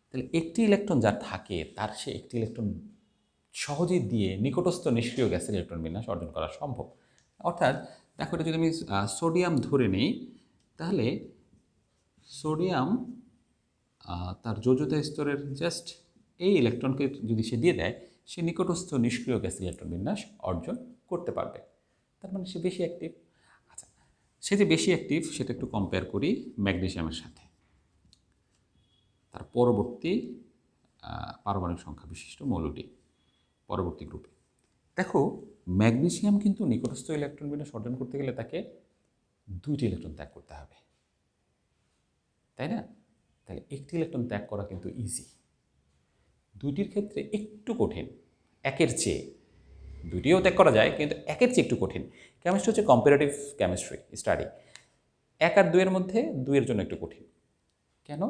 তাহলে একটি ইলেকট্রন যার থাকে, তার সে একটি ইলেকট্রন সহজেই দিয়ে নিকটস্থ নিষ্ক্রিয় গ্যাসের ইলেকট্রন বিন্যাস অর্জন করা সম্ভব। অর্থাৎ দেখো, এটা যদি আমি সোডিয়াম ধরে নিই, তাহলে সোডিয়াম তার যোজ্যতা স্তরের জাস্ট এই ইলেকট্রনকে যদি সে দিয়ে দেয়, সে নিকটস্থ নিষ্ক্রিয় গ্যাস ইলেকট্রন বিন্যাস অর্জন করতে পারবে। তার মানে সে বেশি অ্যাক্টিভ। আচ্ছা, সে যে বেশি অ্যাক্টিভ সেটা একটু কম্পেয়ার করি ম্যাগনেসিয়ামের সাথে, তার পরবর্তী পারমাণবিক সংখ্যা বিশিষ্ট মৌলটি পরবর্তী গ্রুপে। দেখো, ম্যাগনেসিয়াম কিন্তু নিকটস্থ ইলেকট্রন বিন্যাস অর্জন করতে গেলে তাকে 2টি ইলেকট্রন ত্যাগ করতে হবে, তাই না? তাহলে একটি ইলেকট্রন ত্যাগ করা কিন্তু ইজি, 2টির ক্ষেত্রে একটু কঠিন একের চেয়ে। 2টিও ত্যাগ করা যায় কিন্তু একের চেয়ে একটু কঠিন। কেমিস্ট্রি হচ্ছে কম্পারেটিভ কেমিস্ট্রি স্টাডি। 1 আর 2-এর মধ্যে 2-এর জন্য একটু কঠিন। কেন?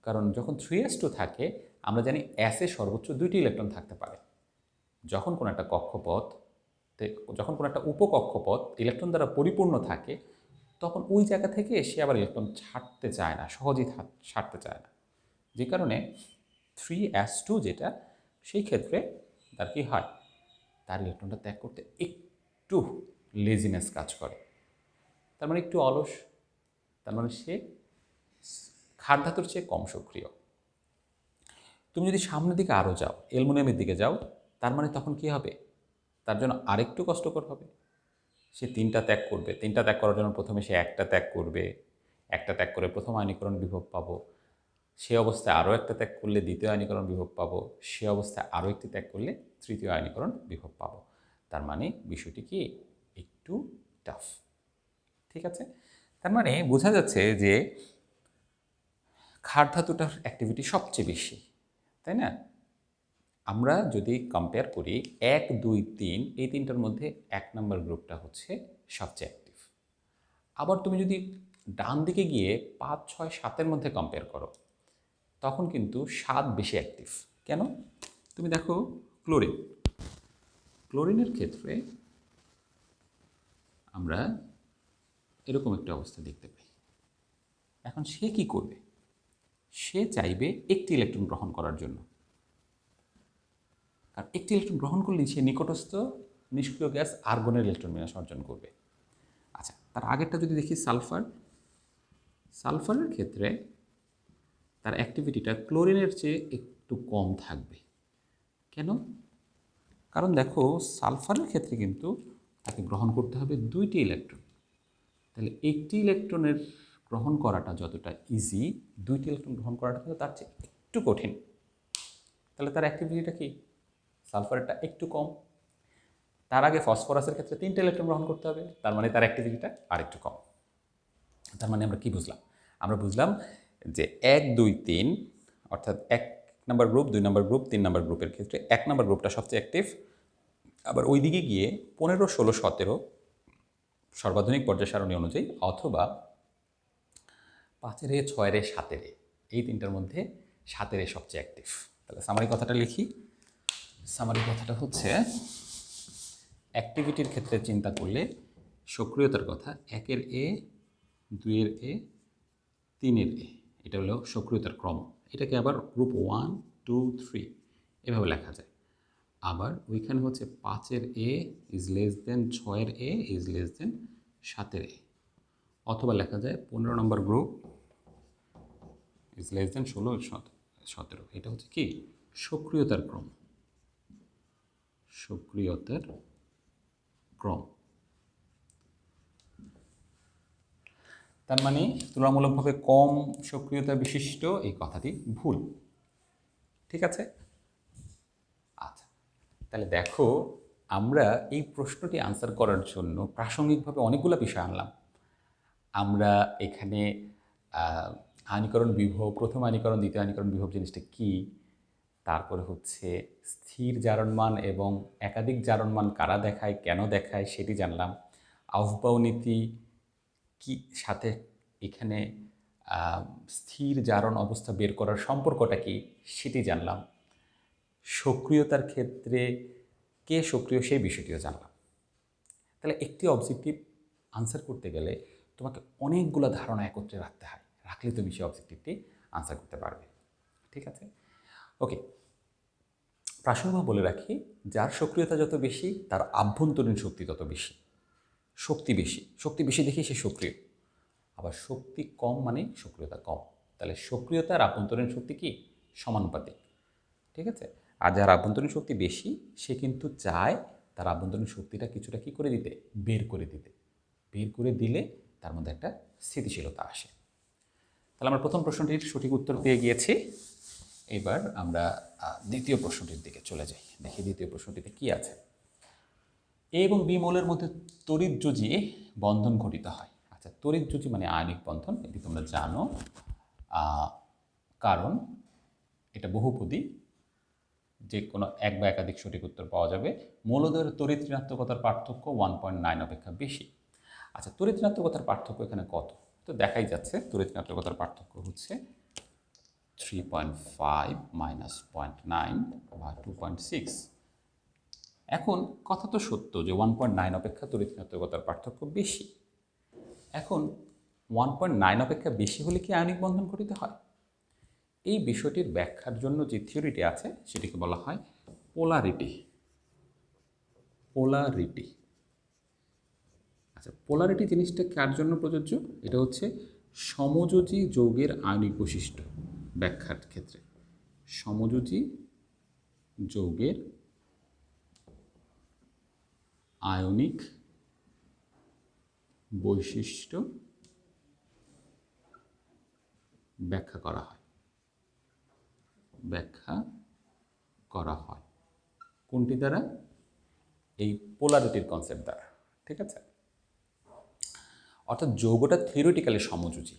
কারণ যখন 3s2 থাকে, আমরা জানি অ্যাসে সর্বোচ্চ 2টি ইলেকট্রন থাকতে পারে। যখন কোনো একটা কক্ষপথ, যখন কোনো একটা উপকক্ষপথ ইলেকট্রন দ্বারা পরিপূর্ণ থাকে, তখন ওই জায়গা থেকে সে আবার ইলেকট্রন ছাড়তে চায় না, সহজেই ছাড়তে চায় না। যে কারণে 3s2 যেটা, সেই ক্ষেত্রে তার কী হয়, তার ইলেকট্রনটা ত্যাগ করতে একটু লেজিনেস কাজ করে। তার মানে একটু অলস, তার মানে সে ক্ষার ধাতুর চেয়ে কম সক্রিয়। তুমি যদি সামনের দিকে আরও যাও, অ্যালুমিনিয়ামের দিকে যাও, তার মানে তখন কি হবে, তার জন্য আরেকটু কষ্টকর হবে। সে 3টা ত্যাগ করবে। 3টা ত্যাগ করার জন্য প্রথমে সে একটা ত্যাগ করবে, একটা ত্যাগ করে প্রথম আয়নীকরণ বিভব পাবো, সে অবস্থায় আরও একটা ত্যাগ করলে দ্বিতীয় আয়নীকরণ বিভব পাবো, সে অবস্থায় আরও একটি ত্যাগ করলে তৃতীয় আয়নীকরণ বিভব পাবো। তার মানে বিষয়টি কি একটু টাফ। ঠিক আছে, তার মানে বোঝা যাচ্ছে যে ক্ষার ধাতুটার অ্যাক্টিভিটি সবচেয়ে বেশি, তাই না? আমরা যদি কম্পেয়ার করি 1, 2, 3 এই 3টার মধ্যে 1 নম্বর গ্রুপটা হচ্ছে সবচেয়ে অ্যাক্টিভ। আবার তুমি যদি ডান দিকে গিয়ে 5, 6, 7-এর মধ্যে কম্পেয়ার করো, তখন কিন্তু 7 বেশি অ্যাক্টিভ। কেন? তুমি দেখো ক্লোরিন, ক্লোরিনের ক্ষেত্রে আমরা এরকম একটা অবস্থা দেখতে পাই। এখন সে কি করবে? সে চাইবে একটি ইলেকট্রন গ্রহণ করার জন্য, কারণ একটি ইলেকট্রন গ্রহণ করলেই সে নিকটস্থ নিষ্ক্রিয় গ্যাস আর্গনের ইলেকট্রন বিন্যাস অর্জন করবে। আচ্ছা, তার আগেরটা যদি দেখি সালফার, সালফারের ক্ষেত্রে তার অ্যাক্টিভিটিটা ক্লোরিনের চেয়ে একটু কম থাকবে। কেন? কারণ দেখো সালফারের ক্ষেত্রে কিন্তু তাকে গ্রহণ করতে হবে 2টি ইলেকট্রন। তাহলে একটি ইলেকট্রনের গ্রহণ করাটা যতটা ইজি, 2টি ইলেকট্রন গ্রহণ করাটা কিন্তু তার চেয়ে একটু কঠিন। তাহলে তার অ্যাক্টিভিটিটা কি? সালফারেরটা একটু কম। তার আগে ফসফরাসের ক্ষেত্রে 3টে ইলেকট্রন গ্রহণ করতে হবে, তার মানে তার অ্যাক্টিভিটিটা আরেকটু কম। তার মানে আমরা কি বুঝলাম? আমরা বুঝলাম যে 1, 2, 3 অর্থাৎ 1 নম্বর গ্রুপ, 2 নম্বর গ্রুপ, 3 নম্বর গ্রুপের ক্ষেত্রে 1 নম্বর গ্রুপটা সবচেয়ে অ্যাক্টিভ। আবার ওই দিকে গিয়ে 15, 16, 17 সর্বাধুনিক পর্যায় সারণী অনুযায়ী, অথবা 5-এর এ, 6-এর এ, 7-এর এ, এই 3টার মধ্যে 7-এর এ সবচেয়ে অ্যাক্টিভ। তাহলে সামারি কথাটা লিখি। সামারি কথাটা হচ্ছে অ্যাক্টিভিটির ক্ষেত্রে চিন্তা করলে সক্রিয়তার কথা 1-এর এ, 2-এর এ, 3-এর এ, এটা হলো সক্রিয়তার ক্রম। এটাকে আবার গ্রুপ 1, 2, 3 এভাবে লেখা যায়। আবার ওইখানে হচ্ছে 5-এর এ ইজ লেস দেন 6-এর এ ইজ লেস দেন 7-এর এ, অথবা লেখা যায় 15 নম্বর গ্রুপ ইজ লেস দেন 16, 17। এটা হচ্ছে কি সক্রিয়তার ক্রম, সক্রিয়তার ক্রম। তার মানে তুলনামূলকভাবে কম সক্রিয়তা বিশিষ্ট এই কথাটি ভুল। ঠিক আছে? আচ্ছা, তাহলে দেখো আমরা এই প্রশ্নটি আনসার করার জন্য প্রাসঙ্গিকভাবে অনেকগুলো বিষয় আনলাম। আমরা এখানে আয়নীকরণ বিভব, প্রথম আয়নীকরণ, দ্বিতীয় আয়নীকরণ বিভব জিনিসটা কী, তারপরে হচ্ছে স্থির জারণমান এবং একাধিক জারণমান কারা দেখায়, কেন দেখায় সেটি জানলাম। আউফবাউ নীতি কি সাথে এখানে স্থির জারণ অবস্থা বের করার সম্পর্কটা কি সেটি জানলাম। সক্রিয়তার ক্ষেত্রে কে সক্রিয় সেই বিষয়টিও জানলাম। তাহলে একটি অবজেক্টিভ আনসার করতে গেলে তোমাকে অনেকগুলো ধারণা একত্রে রাখতে হয়, রাখলে তুমি সেই অবজেক্টিভটি আনসার করতে পারবে। ঠিক আছে, ওকে। প্রাসঙ্গিকভাবে বলে রাখি, যার সক্রিয়তা যত বেশি তার আভ্যন্তরীণ শক্তি তত বেশি। শক্তি বেশি দেখেই সে সক্রিয়। আবার শক্তি কম মানে সক্রিয়তা কম। তাহলে সক্রিয়তা আর আভ্যন্তরীণ শক্তি কি সমানুপাতিক। ঠিক আছে, আর যার আভ্যন্তরীণ শক্তি বেশি সে কিন্তু চায় তার আভ্যন্তরীণ শক্তিটা কিছুটা কি করে দিতে, বের করে দিতে। বের করে দিলে তার মধ্যে একটা স্থিতিশীলতা আসে। তাহলে আমরা প্রথম প্রশ্নটির সঠিক উত্তর পেয়ে গিয়েছি। এবার আমরা দ্বিতীয় প্রশ্নটির দিকে চলে যাই, দেখি দ্বিতীয় প্রশ্নটিতে কি আছে। এ এবং বি মৌলের মধ্যে তড়িৎযোজী বন্ধন ঘটিত হয়। আচ্ছা, তড়িৎযোজী মানে আয়নিক বন্ধন, এটি তোমরা জানো, কারণ এটা বহুপদী, যে কোনো এক বা একাধিক সঠিক উত্তর পাওয়া যাবে। মৌলদ্বয়ের তড়িৎ ঋণাত্মকতার পার্থক্য 1.9 অপেক্ষা বেশি। আচ্ছা, তড়িৎ ঋণাত্মকতার পার্থক্য এখানে কত? তো দেখাই যাচ্ছে তড়িৎ ঋণাত্মকতার পার্থক্য হচ্ছে 3.5 মাইনাস 0.9 বা 2.6। এখন কথা তো সত্য যে 1.9 অপেক্ষা তড়িৎ ঋণাত্মকতার পার্থক্য বেশি। এখন 1.9 অপেক্ষা বেশি হলে কি আয়নিক বন্ধন ঘটিত হয়? এই বিষয়টির ব্যাখ্যার জন্য যে থিওরিটি আছে সেটিকে বলা হয় পোলারিটি। পোলারিটি। আচ্ছা,
আচ্ছা, পোলারিটি জিনিসটা কার জন্য প্রযোজ্য? এটা হচ্ছে সমযোজী যৌগের আয়নিক বৈশিষ্ট্য ব্যাখ্যার ক্ষেত্রে। সমযোজী যৌগের আয়নিক বৈশিষ্ট্য ব্যাখ্যা করা হয়। কোনটি দ্বারা?
এই পোলারিটির কনসেপ্ট দ্বারা। ঠিক আছে, অর্থাৎ যৌগটা থিওরিটিক্যালি সমযোজী।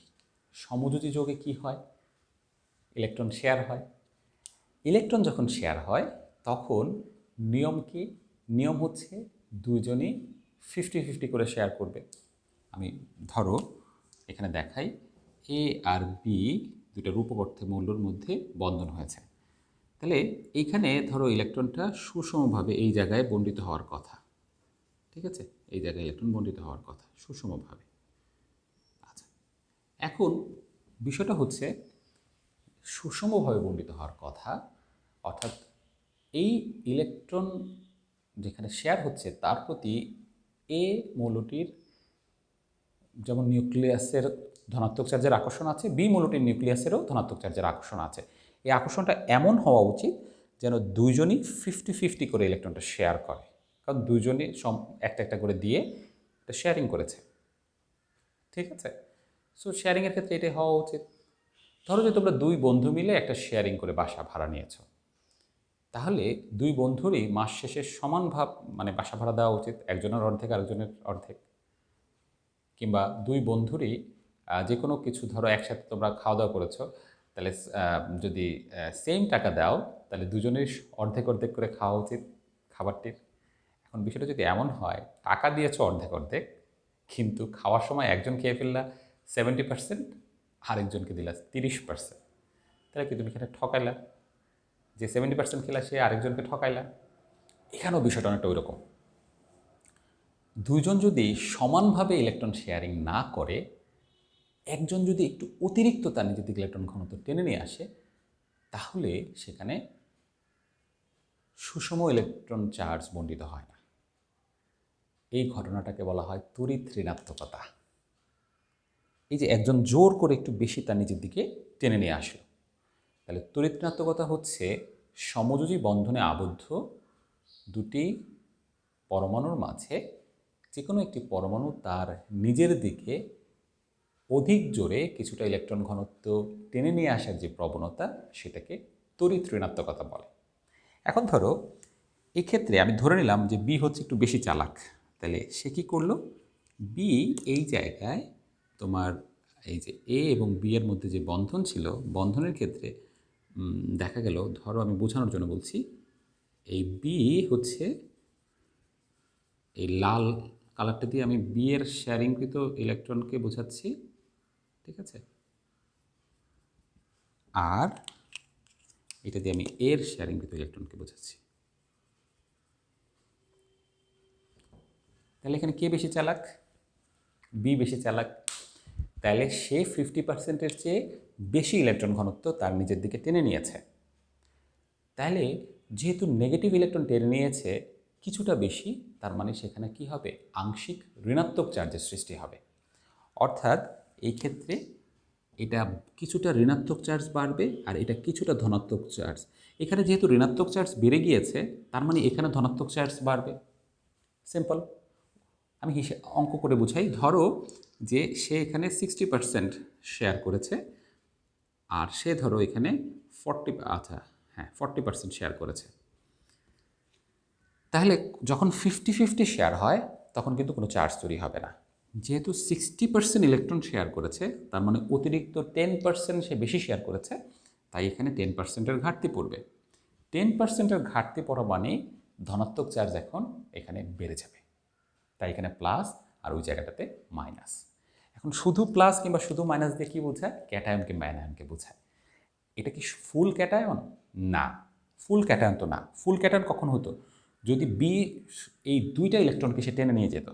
সমযোজী যৌগে কি হয়? ইলেকট্রন শেয়ার হয়। ইলেকট্রন যখন শেয়ার হয় তখন নিয়ম কি? নিয়ম হচ্ছে দুজনই 50-50 করে শেয়ার করবে। আমি ধরো এখানে দেখাই, এ আর বি দুটো রূপক অর্থে মৌলর মধ্যে বন্ধন হয়েছে। তাহলে এইখানে ধরো ইলেকট্রনটা সুষমভাবে এই জায়গায় বণ্টিত হওয়ার কথা। ঠিক আছে, এই জায়গায় ইলেকট্রন বণ্টিত হওয়ার কথা সুষমভাবে। আচ্ছা, এখন বিষয়টা হচ্ছে সুষমভাবে বণ্টিত হওয়ার কথা, অর্থাৎ এই ইলেকট্রন যেখানে শেয়ার হচ্ছে তার প্রতি এ মৌলটির যেমন নিউক্লিয়াসের ধনাত্মক চার্জের আকর্ষণ আছে, বি মৌলটির নিউক্লিয়াসেরও ধনাত্মক চার্জের আকর্ষণ আছে। এই আকর্ষণটা এমন হওয়া উচিত যেন দুইজনই 50-50 করে ইলেকট্রনটা শেয়ার করে, কারণ দুইজনই একটা একটা করে দিয়ে এটা শেয়ারিং করেছে। ঠিক আছে, সো শেয়ারিংয়ের ক্ষেত্রে এটাই হওয়া উচিত। ধরো যে তোমরা দুই বন্ধু মিলে একটা শেয়ারিং করে বাসা ভাড়া নিয়েছো, তাহলে দুই বন্ধুরই মাস শেষে সমান ভাব মানে বাসা ভাড়া দেওয়া উচিত, একজনের অর্ধেক আরেকজনের অর্ধেক। কিংবা দুই বন্ধুরই যে কোনো কিছু, ধরো একসাথে তোমরা খাওয়া দাওয়া করেছো, তাহলে যদি সেম টাকা দাও তাহলে দুজনের অর্ধেক অর্ধেক করে খাওয়া উচিত খাবারটির। এখন বিষয়টা যদি এমন হয়, টাকা দিয়েছো অর্ধেক অর্ধেক, কিন্তু খাওয়ার সময় একজন খেয়ে ফেললা 70%, আরেকজনকে দিলা 30%, তাহলে কি তুমি এখানে ঠকাইলা? যে 70% খেলা সে আরেকজনকে ঠকাইলা। এখানেও বিষয়টা অনেকটা ওই রকম। দুইজন যদি সমানভাবে ইলেকট্রন শেয়ারিং না করে, একজন যদি একটু অতিরিক্ত তার নিজের দিকে ইলেকট্রন ঘনত্ব টেনে নিয়ে আসে, তাহলে সেখানে সুষম ইলেকট্রন চার্জ বণ্টিত হয় না। এই ঘটনাটাকে বলা হয় তড়িৎ ঋণাত্মকতা। এই যে একজন জোর করে একটু বেশি তার নিজের দিকে টেনে নিয়ে আসলো, তাহলে তড়িৎ ঋণাত্মকতা হচ্ছে সমযোজী বন্ধনে আবদ্ধ দুটি পরমাণুর মাঝে যে কোনো একটি পরমাণু তার নিজের দিকে অধিক জোরে কিছুটা ইলেকট্রন ঘনত্ব টেনে নিয়ে আসার যে প্রবণতা, সেটাকে তড়িৎ ঋণাত্মকতা বলে। এখন ধরো এক্ষেত্রে আমি ধরে নিলাম যে বি হচ্ছে একটু বেশি চালাক, তাহলে সে কী করলো? বি এই জায়গায় তোমার এই যে এ এবং বি এর মধ্যে যে বন্ধন ছিল, বন্ধনের ক্ষেত্রে দেখা গেল, ধরো আমি বোঝানোর জন্য বলছি, এই বি হচ্ছে এই লাল কালারটা দিয়ে আমি বি এর শেয়ারিংকৃত ইলেকট্রনকে বোঝাচ্ছি। ঠিক আছে, আর এটা দিয়ে আমি এর শেয়ারিংকৃত ইলেকট্রনকে বোঝাচ্ছি। তাহলে এখানে কে বেশি চালাক? বি বেশি চালাক। তাহলে সে 50%-এর চেয়ে বেশি ইলেকট্রন ঘনত্ব তার নিজের দিকে টেনে নিয়েছে। তাহলে যেহেতু নেগেটিভ ইলেকট্রন টেনে নিয়েছে কিছুটা বেশি, তার মানে সেখানে কি হবে? আংশিক ঋণাত্মক চার্জের সৃষ্টি হবে। অর্থাৎ এই ক্ষেত্রে এটা কিছুটা ঋণাত্মক চার্জ বাড়বে আর এটা কিছুটা ধনাত্মক চার্জ। এখানে যেহেতু ঋণাত্মক চার্জ বেড়ে গিয়েছে, তার মানে এখানে ধনাত্মক চার্জ বাড়বে। সিম্পল। আমি অঙ্ক করে বুঝাই। ধরো যে সে এখানে 60% শেয়ার করেছে, আর সে ধরো এখানে 40% শেয়ার করেছে। তাহলে যখন 50-50 শেয়ার হয় তখন কিন্তু কোনো চার্জ তৈরি হবে না। যেহেতু 60% ইলেকট্রন শেয়ার করেছে, তার মানে অতিরিক্ত 10% সে বেশি শেয়ার করেছে, তাই এখানে 10%-এর ঘাটতি পড়বে। 10%-এর ঘাটতি পড়া মানে ধনাত্মক চার্জ এখন এখানে বেড়ে যাবে, তাই এখানে প্লাস আর ওই জায়গাটাতে মাইনাস। এখন শুধু প্লাস কিংবা শুধু মাইনাস দিয়ে কী বোঝায়? ক্যাটায়ন কিংবা অ্যানায়নকে বোঝায়। এটা কি ফুল ক্যাটায়ন? না, ফুল ক্যাটায়ন তো না। ফুল ক্যাটায়ন কখন হতো? যদি বি এই দুইটা ইলেকট্রনকে সে টেনে নিয়ে যেত।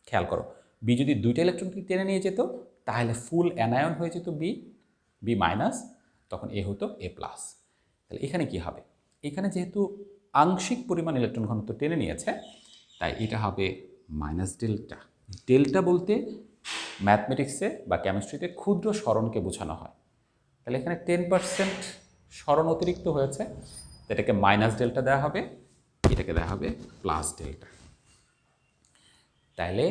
খেয়াল করো, বি যদি দুইটা ইলেকট্রনকে টেনে নিয়ে যেত তাহলে ফুল অ্যানায়ন হয়ে যেত বি মাইনাস, তখন এ হতো এ প্লাস। তাহলে এখানে কি হবে? এখানে যেহেতু আংশিক পরিমাণ ইলেকট্রন ঘনত্ব টেনে নিয়েছে, তাই এটা হবে মাইনাস ডেল্টা। ডেল্টা বলতে ম্যাথমেটিক্সে বা কেমিস্ট্রিতে ক্ষুদ্র সরণকে বোঝানো হয়। তাহলে এখানে 10% সরণ অতিরিক্ত হয়েছে, এটাকে মাইনাস ডেল্টা দেওয়া হবে, এটাকে দেওয়া হবে প্লাস ডেল্টা। তাইলে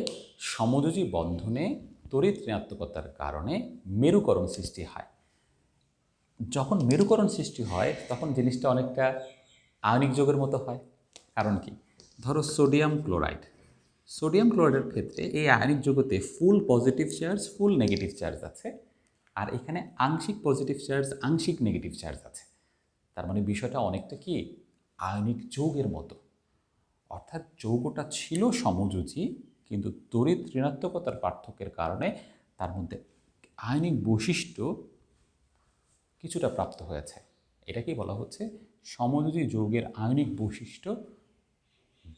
সমযোজী বন্ধনে তড়িৎ ঋণাত্মকতার কারণে মেরুকরণ সৃষ্টি হয়। যখন মেরুকরণ সৃষ্টি হয় তখন জিনিসটা অনেকটা আয়নিক যৌগের মতো হয়। কারণ কি, ধরো সোডিয়াম ক্লোরাইড, সোডিয়াম ক্লোরাইডের ক্ষেত্রে এই আয়নিক যৌগতে ফুল পজিটিভ চার্জ, ফুল নেগেটিভ চার্জ আছে, আর এখানে আংশিক পজিটিভ চার্জ, আংশিক নেগেটিভ চার্জ আছে। তার মানে বিষয়টা অনেকটা কি আয়নিক যৌগের মতো। অর্থাৎ যৌগটা ছিল সমযোজী, কিন্তু তড়িৎ ঋণাত্মকতার পার্থক্যের কারণে তার মধ্যে আয়নিক বৈশিষ্ট্য কিছুটা প্রাপ্ত হয়েছে। এটাকেই বলা হচ্ছে সমযোজী যৌগের আয়নিক বৈশিষ্ট্য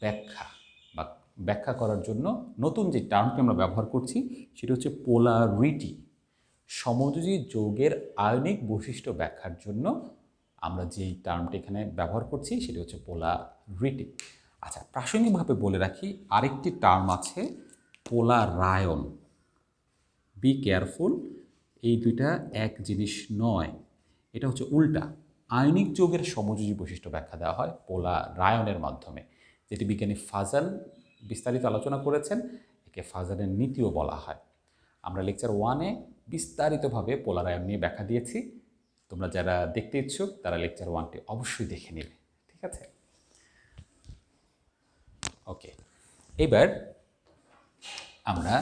ব্যাখ্যা, বা ব্যাখ্যা করার জন্য নতুন যে টার্মটি আমরা ব্যবহার করছি সেটা হচ্ছে পোলারিটি। সমযোজী যৌগের আয়নিক বৈশিষ্ট্য ব্যাখ্যার জন্য আমরা যেই টার্মটি এখানে ব্যবহার করছি সেটি হচ্ছে পোলারিটি। আচ্ছা, প্রাসঙ্গিকভাবে বলে রাখি আরেকটি টার্ম আছে পোলারায়ন। বি কেয়ারফুল, এই দুইটা এক জিনিস নয়, এটা হচ্ছে উল্টা। আয়নিক যৌগের সমযোজী বৈশিষ্ট্য ব্যাখ্যা দেওয়া হয় পোলারায়নের মাধ্যমে, যেটি বিজ্ঞানী ফাজান বিস্তারিত আলোচনা করেছেন। একে ফাজানের নীতিও বলা হয়। আমরা লেকচার 1-এ বিস্তারিতভাবে পোলারায়ন নিয়ে ব্যাখ্যা দিয়েছি। তোমরা যারা দেখতে ইচ্ছুক তারা লেকচার 1টি অবশ্যই দেখে নেবে, ঠিক আছে? ওকে, এবার আমরা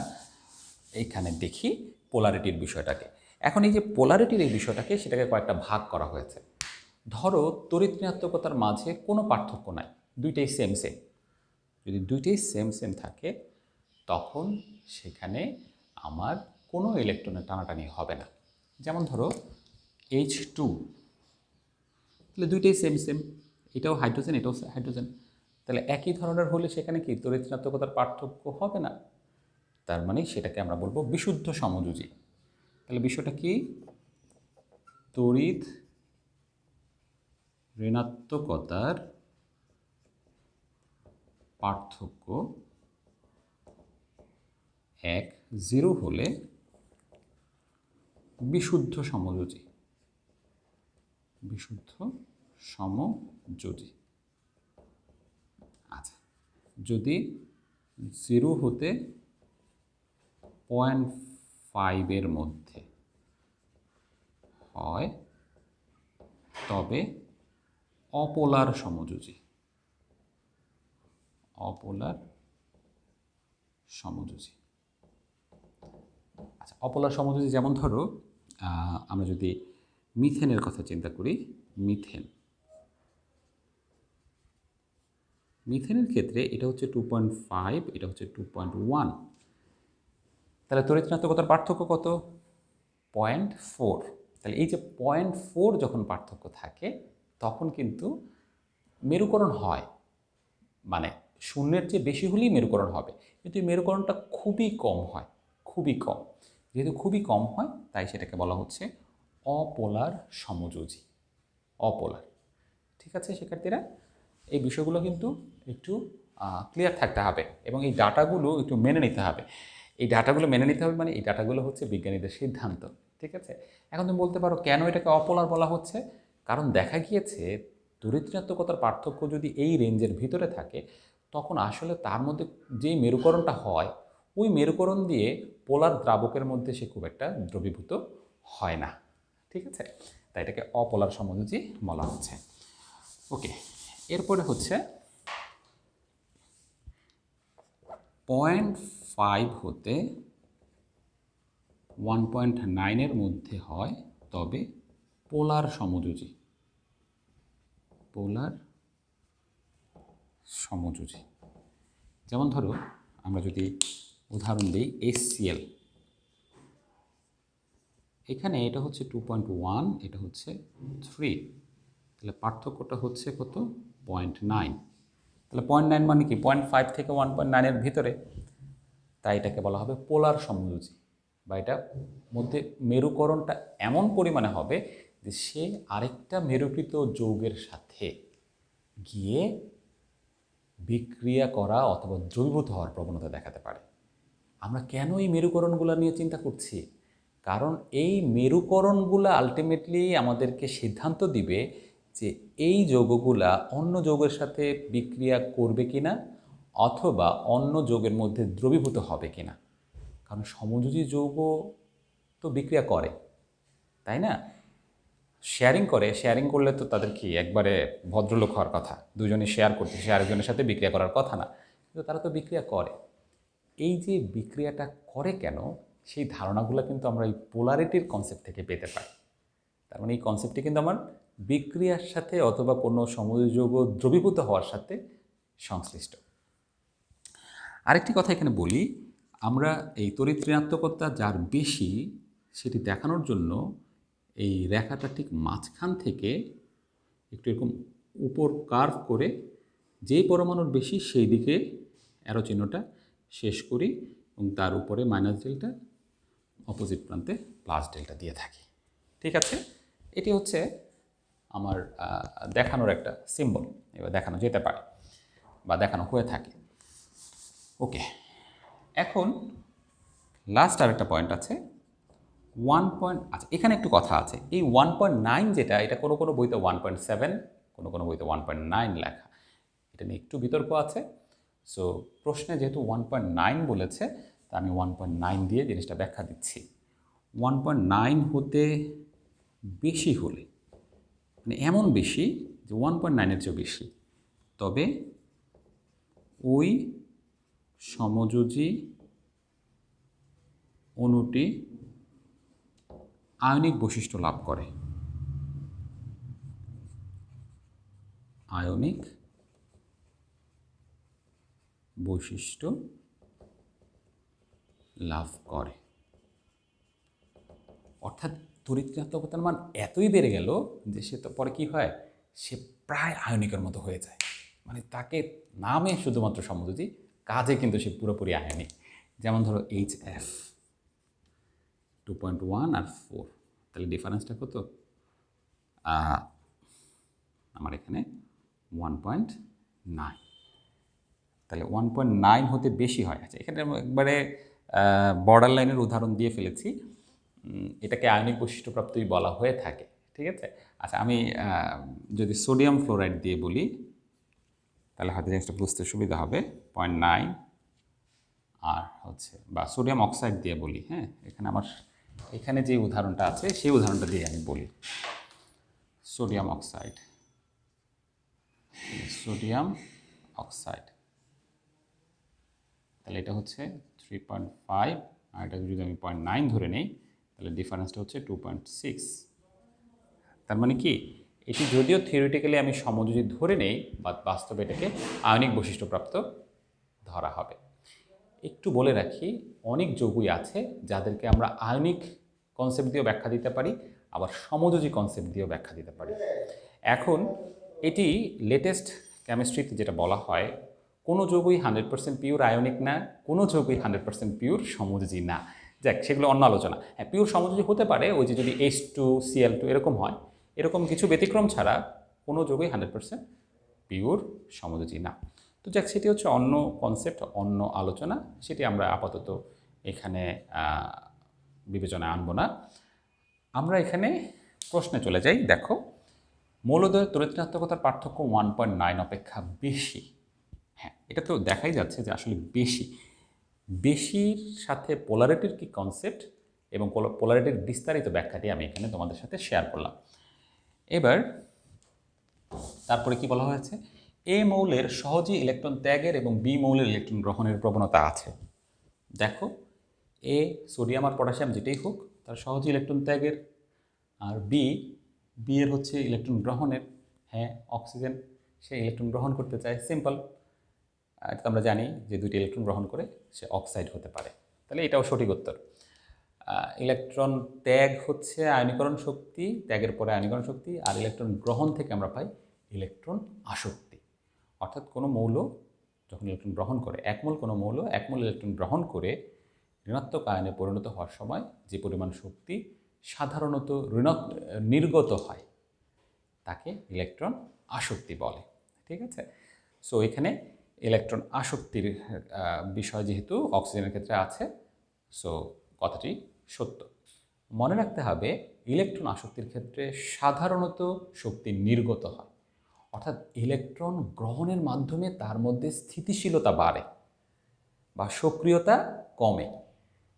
এইখানে দেখি পোলারিটির বিষয়টাকে। এখন এই যে পোলারিটির এই বিষয়টাকে, সেটাকে কয়েকটা ভাগ করা হয়েছে। ধরো তড়িৎ ঋণাত্মকতার মাঝে কোনো পার্থক্য নাই, দুইটাই সেম সেম। যদি দুইটাই সেম সেম থাকে তখন সেখানে আমার কোনো ইলেকট্রনের টানাটানি হবে না। যেমন ধরো H2, তাহলে দুইটাই সেম সেম, এটাও হাইড্রোজেন এটাও হাইড্রোজেন, তাহলে একই ধরনের হলে সেখানে কি তড়িৎ ঋণাত্মকতার পার্থক্য হবে না। তার মানে সেটাকে আমরা বলবো বিশুদ্ধ সমযোজী। তাহলে বিষয়টা কি, তড়িৎ ঋণাত্মকতার পার্থক্য 1-0 হলে বিশুদ্ধ সমযোজী, বিশুদ্ধ সমযোজী। আচ্ছা, যদি 0 হতে 0.5-এর মধ্যে হয় তবে অপোলার সমযোজী, অপোলার সমযোজী। আচ্ছা, অপোলার সমযোজী যেমন ধরো আমরা যদি মিথেনের কথা চিন্তা করি, মিথেনের ক্ষেত্রে এটা হচ্ছে 2.5, এটা হচ্ছে 2.1, তাহলে তড়িৎ ঋণাত্মকতার পার্থক্য কত, 0.4। তাহলে এই যে 0.4 যখন পার্থক্য থাকে তখন কিন্তু মেরুকরণ হয়, মানে শূন্যের চেয়ে বেশি হলেই মেরুকরণ হবে, কিন্তু এই মেরুকরণটা খুবই কম হয়, খুবই কম। যেহেতু খুবই কম হয় তাই সেটাকে বলা হচ্ছে অপোলার সমযোজী, অপোলার। ঠিক আছে শিক্ষার্থীরা, এই বিষয়গুলো কিন্তু একটু ক্লিয়ার থাকতে হবে এবং এই ডাটাগুলো একটু মেনে নিতে হবে। এই ডাটাগুলো মেনে নিতে হবে মানে এই ডাটাগুলো হচ্ছে বিজ্ঞানীদের সিদ্ধান্ত, ঠিক আছে? এখন তুমি বলতে পারো কেন এটাকে অপোলার বলা হচ্ছে? কারণ দেখা গিয়েছে তড়িৎ ঋণাত্মকতার পার্থক্য যদি এই রেঞ্জের ভিতরে থাকে তখন আসলে তার মধ্যে যেই মেরুকরণটা হয় ওই মেরুকরণ দিয়ে পোলার দ্রাবকের মধ্যে সে খুব একটা দ্রবীভূত হয় না, ঠিক আছে? তাই এটাকে অপোলার সমযোজী বলা হচ্ছে। ওকে, এরপরে হচ্ছে 0.5 হতে 1.9-এর মধ্যে হয় তবে পোলার সমযোজী, পোলার সমযোজী। যেমন ধরো আমরা যদি উদাহরণ দিই HCl, এখানে এটা হচ্ছে 2.1, এটা হচ্ছে 3, তাহলে পার্থক্যটা হচ্ছে কত, 0.9। তাহলে 0.9 মানে কি 0.5 থেকে 1.9-এর ভিতরে, তাই এটাকে বলা হবে পোলার সমযোজী, বা এটা মধ্যে মেরুকরণটা এমন পরিমাণে হবে যে সে আরেকটা মেরুকৃত যৌগের সাথে গিয়ে বিক্রিয়া করা অথবা দ্রবীভূত হওয়ার প্রবণতা দেখাতে পারে। আমরা কেন এই মেরুকরণগুলো নিয়ে চিন্তা করছি? কারণ এই মেরুকরণগুলো আলটিমেটলি আমাদেরকে সিদ্ধান্ত দিবে যে এই যৌগগুলা অন্য যৌগের সাথে বিক্রিয়া করবে কিনা অথবা অন্য যৌগের মধ্যে দ্রবীভূত হবে কিনা। কারণ সমযোজী যৌগ তো বিক্রিয়া করে, তাই না? শেয়ারিং করলে তো তাদের কি একবারে ভদ্রলোক হওয়ার কথা, দুজনে শেয়ার করতেছে, আরেকজনের সাথে বিক্রিয়া করার কথা না, কিন্তু তারা তো বিক্রিয়া করে। এই যে বিক্রিয়াটা করে কেন, সেই ধারণাগুলো কিন্তু আমরা এই পোলারিটির কনসেপ্ট থেকে পেতে পারি। তার মানে এই কনসেপ্টটি কিন্তু আমার বিক্রিয়ার সাথে অথবা কোনো সমযোজী যৌগ দ্রবীভূত হওয়ার সাথে সংশ্লিষ্ট। আরেকটি কথা এখানে বলি, আমরা এই তড়িৎ ঋণাত্মকতা যার বেশি সেটি দেখানোর জন্য এই রেখাটা ঠিক মাঝখান থেকে একটু এরকম উপর কার্ভ করে যেই পরমাণুর বেশি সেই দিকে অ্যারো চিহ্নটা শেষ করি এবং তার উপরে মাইনাস ডেল্টা, অপোজিট প্রান্তে প্লাস ডেল্টা দিয়ে থাকি। ঠিক আছে, এটি হচ্ছে আমার দেখানোর একটা সিম্বল, এবার দেখানো যেতে পারে বা দেখানো হয়ে থাকে। ওকে, এখন লাস্ট আরেকটা পয়েন্ট আছে, আচ্ছা এখানে একটু কথা আছে। এই 1.9 যেটা, এটা কোনো কোনো বইতে 1.7, কোনো কোনো বইতে 1.9 লেখা, এটা নিয়ে একটু বিতর্ক আছে। সো প্রশ্নে যেহেতু 1.9 বলেছে, তা আমি 1.9 দিয়ে জিনিসটা ব্যাখ্যা দিচ্ছি। 1.9 হতে বেশি হলে, মানে এমন বেশি যে 1.9-এর চেয়েও বেশি, তবে ওই সমযোজী অণুটি আয়নিক বৈশিষ্ট্য লাভ করে। আয়নিক বৈশিষ্ট্য লাভ করে, অর্থাৎ তড়িৎ ঋণাত্মকতার মান এতই বেড়ে গেল যে সে তো পরে কী হয়, সে প্রায় আয়নিকের মতো হয়ে যায়। মানে তাকে নামে শুধুমাত্র সমযোজী, কাজে কিন্তু সে পুরোপুরি আয়নিক। যেমন ধরো HF 2.1 আর 4, তাহলে ডিফারেন্সটা কত? আমার এখানে 1.9, তাহলে 1.9 হতে বেশি হয়। আচ্ছা, এখানে একবারে বর্ডার লাইনের উদাহরণ দিয়ে ফেলেছি, এটাকে আয়নিক বৈশিষ্ট্যপ্রাপ্তই বলা হয়ে থাকে। ঠিক আছে, আচ্ছা আমি যদি সোডিয়াম ফ্লোরাইড দিয়ে বলি তাহলে হয়তো জিনিসটা বুঝতে সুবিধা হবে। 0.9 আর হচ্ছে, বা সোডিয়াম অক্সাইড দিয়ে বলি, হ্যাঁ এখানে আমার এখানে যে উদাহরণটা আছে সেই উদাহরণটা দিয়ে আমি বলি। সোডিয়াম অক্সাইড তাহলে এটা হচ্ছে 3.5, আর এটা যদি আমি 0.9 ধরে নেই তাহলে ডিফারেন্সটা হচ্ছে 2.6। তার মানে কি, এটি যদিও থিওরিটিক্যালি আমি সমযোজী ধরে নেই, বা বাস্তবে এটাকে আয়নিক বৈশিষ্ট্যপ্রাপ্ত ধরা হবে। একটু বলে রাখি, অনেক যৌগই আছে যাদেরকে আমরা আয়নিক কনসেপ্ট দিয়েও ব্যাখ্যা দিতে পারি, আবার সমযোজী কনসেপ্ট দিয়েও ব্যাখ্যা দিতে পারি। এখন এটি লেটেস্ট কেমিস্ট্রিতে যেটা বলা হয়, কোনো যৌগই 100% পিওর আয়নিক না, কোনো যৌগই 100% পিওর সমযোজী না। যাক, সেগুলো অন্য আলোচনা। হ্যাঁ, পিওর সমযোজী হতে পারে, ওই যে যদি H2Cl2 এরকম হয়, এরকম কিছু ব্যতিক্রম ছাড়া কোনো যৌগই 100% পিওর সমযোজী না। তো যাক, সেটি হচ্ছে অন্য কনসেপ্ট, অন্য আলোচনা, সেটি আমরা আপাতত এখানে বিবেচনায় আনব না। আমরা এখানে প্রশ্নে চলে যাই। দেখো, মৌলদ্বয়ের তড়িৎ ঋণাত্মকতার পার্থক্য 1.9 অপেক্ষা বেশি। হ্যাঁ, এটা তো দেখাই যাচ্ছে যে আসলে বেশির সাথে পোলারিটির কি কনসেপ্ট এবং পোলারিটির বিস্তারিত ব্যাখ্যাটি আমি এখানে তোমাদের সাথে শেয়ার করলাম। এবার তারপরে কি বলা হয়েছে, এ মৌলের সহজেই ইলেকট্রন ত্যাগের এবং বি মৌলের ইলেকট্রন গ্রহণের প্রবণতা আছে। দেখো, এ সোডিয়াম আর পটাশিয়াম যেটাই হোক তার সহজে ইলেকট্রন ত্যাগের, আর বি এর হচ্ছে ইলেকট্রন গ্রহণের। হ্যাঁ, অক্সিজেন সে ইলেকট্রন গ্রহণ করতে চায়, সিম্পল। এটা আমরা জানি যে দুটি ইলেকট্রন গ্রহণ করে সে অক্সাইড হতে পারে, তাহলে এটাও সঠিক উত্তর। ইলেকট্রন ত্যাগ হচ্ছে আয়নীকরণ শক্তি, ত্যাগের পরে আয়নীকরণ শক্তি, আর ইলেকট্রন গ্রহণ থেকে আমরা পাই ইলেকট্রন আসক্তি। অর্থাৎ কোনো মৌল যখন ইলেকট্রন গ্রহণ করে, কোনো মৌল একমূল ইলেকট্রন গ্রহণ করে ঋণাত্মক আয়নে পরিণত হওয়ার সময় যে পরিমাণ শক্তি সাধারণত নির্গত হয় তাকে ইলেকট্রন আসক্তি বলে। ঠিক আছে, সো এখানে ইলেকট্রন আসক্তির বিষয় যেহেতু অক্সিজেনের ক্ষেত্রে আছে, সো কথাটি সত্য। মনে রাখতে হবে ইলেকট্রন আসক্তির ক্ষেত্রে সাধারণত শক্তি নির্গত হয়, অর্থাৎ ইলেকট্রন গ্রহণের মাধ্যমে তার মধ্যে স্থিতিশীলতা বাড়ে বা সক্রিয়তা কমে।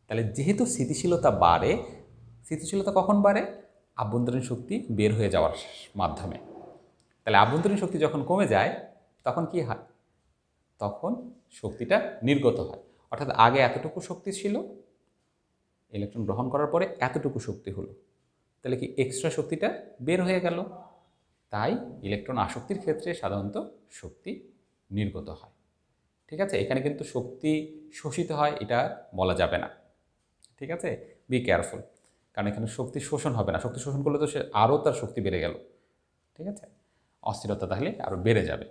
তাহলে যেহেতু স্থিতিশীলতা বাড়ে, স্থিতিশীলতা কখন বাড়ে? আভ্যন্তরীণ শক্তি বের হয়ে যাওয়ার মাধ্যমে। তাহলে আভ্যন্তরীণ শক্তি যখন কমে যায় তখন কি হয়? তখন শক্তিটা নির্গত হয়। অর্থাৎ আগে এতটুকু শক্তি ছিল, ইলেকট্রন গ্রহণ করার পরে এতটুকু শক্তি হলো, তাহলে কি এক্সট্রা শক্তিটা বের হয়ে গেল। তাই ইলেকট্রন আসক্তির ক্ষেত্রে সাধারণত শক্তি নির্গত হয়। ঠিক আছে, এখানে কিন্তু শক্তি শোষিত হয় এটা বলা যাবে না। ঠিক আছে, বি কেয়ারফুল, কারণ এখানে শক্তি শোষণ হবে না। শক্তি শোষণ করলে তো সে আরও তার শক্তি বেড়ে গেল। ঠিক আছে, অস্থিরতা তাহলে আরও বেড়ে যাবে।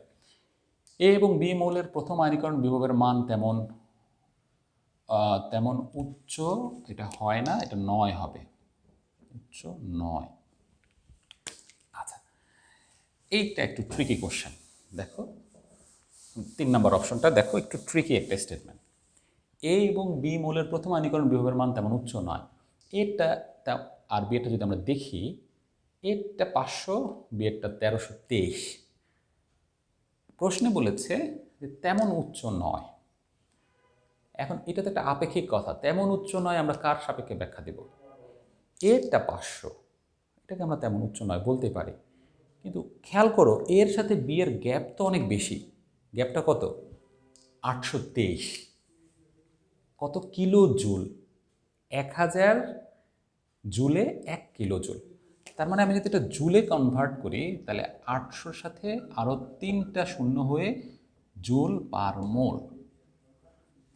এ এবং বি মৌলের প্রথম আয়নীকরণ বিভবের মান তেমন তেমন উচ্চ এটা হয় না, এটা 9 হবে, উচ্চ 9। আচ্ছা, এইটা একটু ট্রিকি কোশ্চেন। দেখো 3 নম্বর অপশনটা দেখো, একটু ট্রিকি একটা স্টেটমেন্ট। এ এবং বি মৌলের প্রথম আয়নীকরণ বিভবের মান তেমন উচ্চ নয়। এটা আর বি এটা যদি আমরা দেখি, এরটা 500, বি এরটা 1323। প্রশ্নে বলেছে যে তেমন উচ্চ নয়। এখন এটা তো একটা আপেক্ষিক কথা, তেমন উচ্চ নয় আমরা কার সাপেক্ষে ব্যাখ্যা দেব? এরটা 500, এটাকে আমরা তেমন উচ্চ নয় বলতে পারি, কিন্তু খেয়াল করো এর সাথে বি এর গ্যাপ তো অনেক বেশি। গ্যাপটা কত? 823। কত কিলো জুল? 1000 জুলে 1 kilo joule. তার মানে আমি যদি এটা জুলে কনভার্ট করি তাহলে 800-র সাথে আরও 3টা শূন্য হয়ে জুল পার মোল।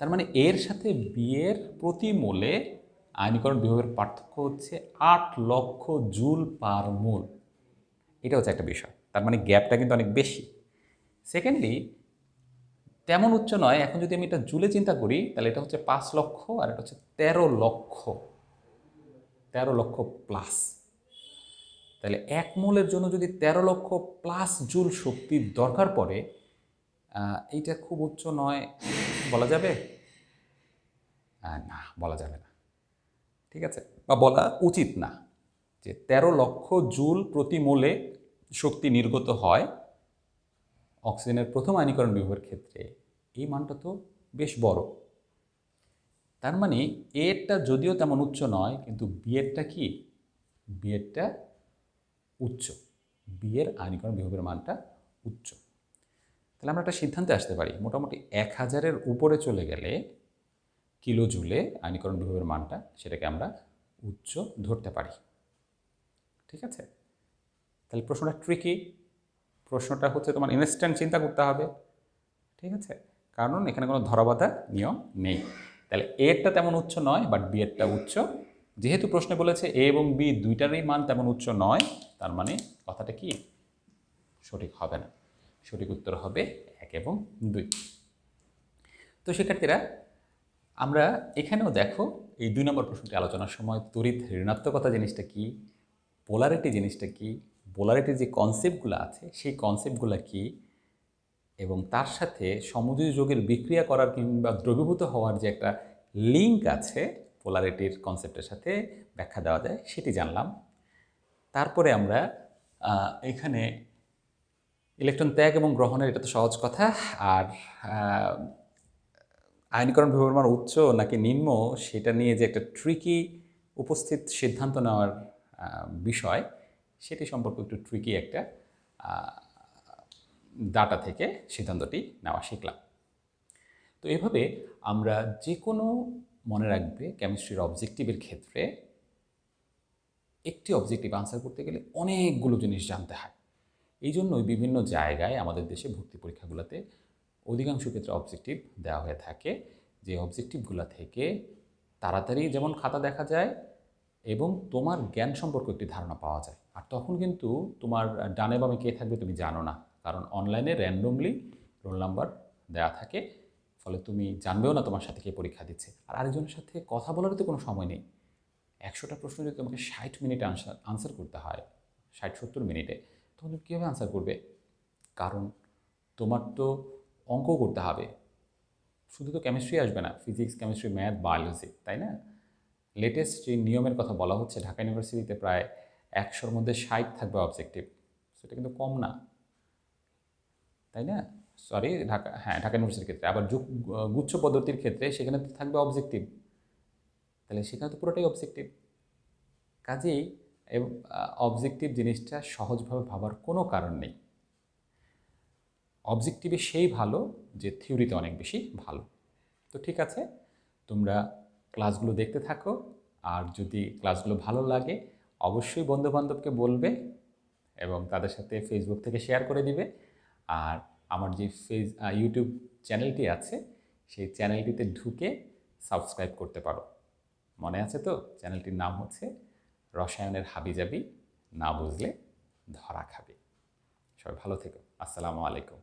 তার মানে এর সাথে বি এর প্রতি মোলে আয়নীকরণ বিভবের পার্থক্য হচ্ছে 8 লক্ষ জুল পার মোল। এটা হচ্ছে একটা বিষয়, তার মানে গ্যাপটা কিন্তু অনেক বেশি। সেকেন্ডলি, তেমন উচ্চ নয়, এখন যদি আমি এটা জুলে চিন্তা করি তাহলে এটা হচ্ছে 5 লক্ষ আর এটা হচ্ছে 13 লক্ষ, 13 লক্ষ প্লাস। তাহলে 1 মোলের জন্য যদি 13 লক্ষ প্লাস জুল শক্তির দরকার পড়ে, এইটা খুব উচ্চ নয় বলা যাবে? না, বলা যাবে না। ঠিক আছে, বা বলা উচিত না যে 13 লক্ষ জুল প্রতি মোলে শক্তি নির্গত হয় অক্সিজেনের প্রথম আয়নীকরণ বিভবের ক্ষেত্রে। এই মানটা তো বেশ বড়। তার মানে এরটা যদিও তেমন উচ্চ নয়, কিন্তু বিয়েরটা কি? বিয়েরটা উচ্চ। বিয়ের আয়নীকরণ বিভবের মানটা উচ্চ। তাহলে আমরা একটা সিদ্ধান্তে আসতে পারি, মোটামুটি 1000-এর উপরে চলে গেলে কিলো জুলে আয়নীকরণ বিভবের মানটা, সেটাকে আমরা উচ্চ ধরতে পারি। ঠিক আছে, তাহলে প্রশ্নটা ট্রিকি। প্রশ্নটা হচ্ছে তোমার ইনস্ট্যান্ট চিন্তা করতে হবে। ঠিক আছে, কারণ এখানে কোনো ধরাবাধা নিয়ম নেই। তাহলে এরটা তেমন উচ্চ নয়, বাট বি এরটা উচ্চ। যেহেতু প্রশ্নে বলেছে এ এবং বি দুইটারই মান তেমন উচ্চ নয়, তার মানে কথাটা কি? সঠিক হবে না। সঠিক উত্তর হবে 1 এবং 2। তো শিক্ষার্থীরা, আমরা এখানেও দেখো এই 2 নম্বর প্রশ্নটি আলোচনার সময় তড়িৎ ঋণাত্মকতা জিনিসটা কি, পোলারিটি জিনিসটা কি, পোলারিটির যে কনসেপ্টগুলো আছে সেই কনসেপ্টগুলো কি, এবং তার সাথে সমযোজী যৌগের বিক্রিয়া করার কিংবা দ্রবীভূত হওয়ার যে একটা লিঙ্ক আছে পোলারিটির কনসেপ্টের সাথে ব্যাখ্যা দেওয়া যায় সেটি জানলাম। তারপরে আমরা এখানে ইলেকট্রন ত্যাগ এবং গ্রহণের, এটা তো সহজ কথা। আর আয়নীকরণ বিভবের মান উচ্চ নাকি নিম্ন সেটা নিয়ে যে একটা ট্রিকি উপস্থিত সিদ্ধান্ত নেওয়ার বিষয়, সেটি সম্পর্কে একটু ট্রিকি একটা ডাটা থেকে সিদ্ধান্তটি নেওয়া শিখলাম। তো এভাবে আমরা যে কোনো, মনে রাখবে কেমিস্ট্রির অবজেক্টিভের ক্ষেত্রে একটি অবজেক্টিভ আনসার করতে গেলে অনেকগুলো জিনিস জানতে হয়। এই জন্যই বিভিন্ন জায়গায় আমাদের দেশে ভর্তি পরীক্ষাগুলোতে অধিকাংশ ক্ষেত্রে অবজেক্টিভ দেওয়া হয়ে থাকে, যে অবজেক্টিভগুলো থেকে তাড়াতাড়ি যেমন খাতা দেখা যায় এবং তোমার জ্ঞান সম্পর্কে একটি ধারণা পাওয়া যায়। আর তখন কিন্তু তোমার ডানে বামে কে থাকবে তুমি জানো না, কারণ অনলাইনে র্যান্ডমলি রোল নাম্বার দেওয়া থাকে, ফলে তুমি জানবেও না তোমার সাথে কে পরীক্ষা দিচ্ছে। আর আরেকজনের সাথে কথা বলারও তো কোনো সময় নেই। 100টা প্রশ্ন যদি তোমাকে 60 মিনিটে আনসার করতে হয়, 60-70 মিনিটে, তখন তুমি কীভাবে আনসার করবে? কারণ তোমার তো অঙ্কও করতে হবে, শুধু তো কেমিস্ট্রি আসবে না, ফিজিক্স, কেমিস্ট্রি, ম্যাথ, বায়োলজি, তাই না? লেটেস্ট যে নিয়মের কথা বলা হচ্ছে, ঢাকা ইউনিভার্সিটিতে প্রায় 100-র মধ্যে 60 থাকবে অবজেক্টিভ। সেটা কিন্তু কম না, তাই না? সরি, ঢাকা ইউনিভার্সিটির ক্ষেত্রে। আবার গুচ্ছ পদ্ধতির ক্ষেত্রে সেখানে তো থাকবে অবজেক্টিভ, তাহলে সেখানে তো পুরোটাই অবজেক্টিভ। কাজেই অবজেক্টিভ জিনিসটা সহজভাবে ভাবার কোনো কারণ নেই। অবজেক্টিভে সেই ভালো যে থিওরিতে অনেক বেশি ভালো। তো ঠিক আছে, তোমরা ক্লাসগুলো দেখতে থাকো, আর যদি ক্লাসগুলো ভালো লাগে অবশ্যই বন্ধুবান্ধবকে বলবে এবং তাদের সাথে ফেসবুক থেকে শেয়ার করে দিবে। আর আমার যে ইউটিউব চ্যানেলটি আছে সেই চ্যানেলটিতে ঢুকে সাবস্ক্রাইব করতে পারো। মনে আছে তো? চ্যানেলটির নাম হচ্ছে রসায়নের হাবিজাবি, না বুঝলে ধরা খাবে। সবাই ভালো থেকো। আসসালামু আলাইকুম।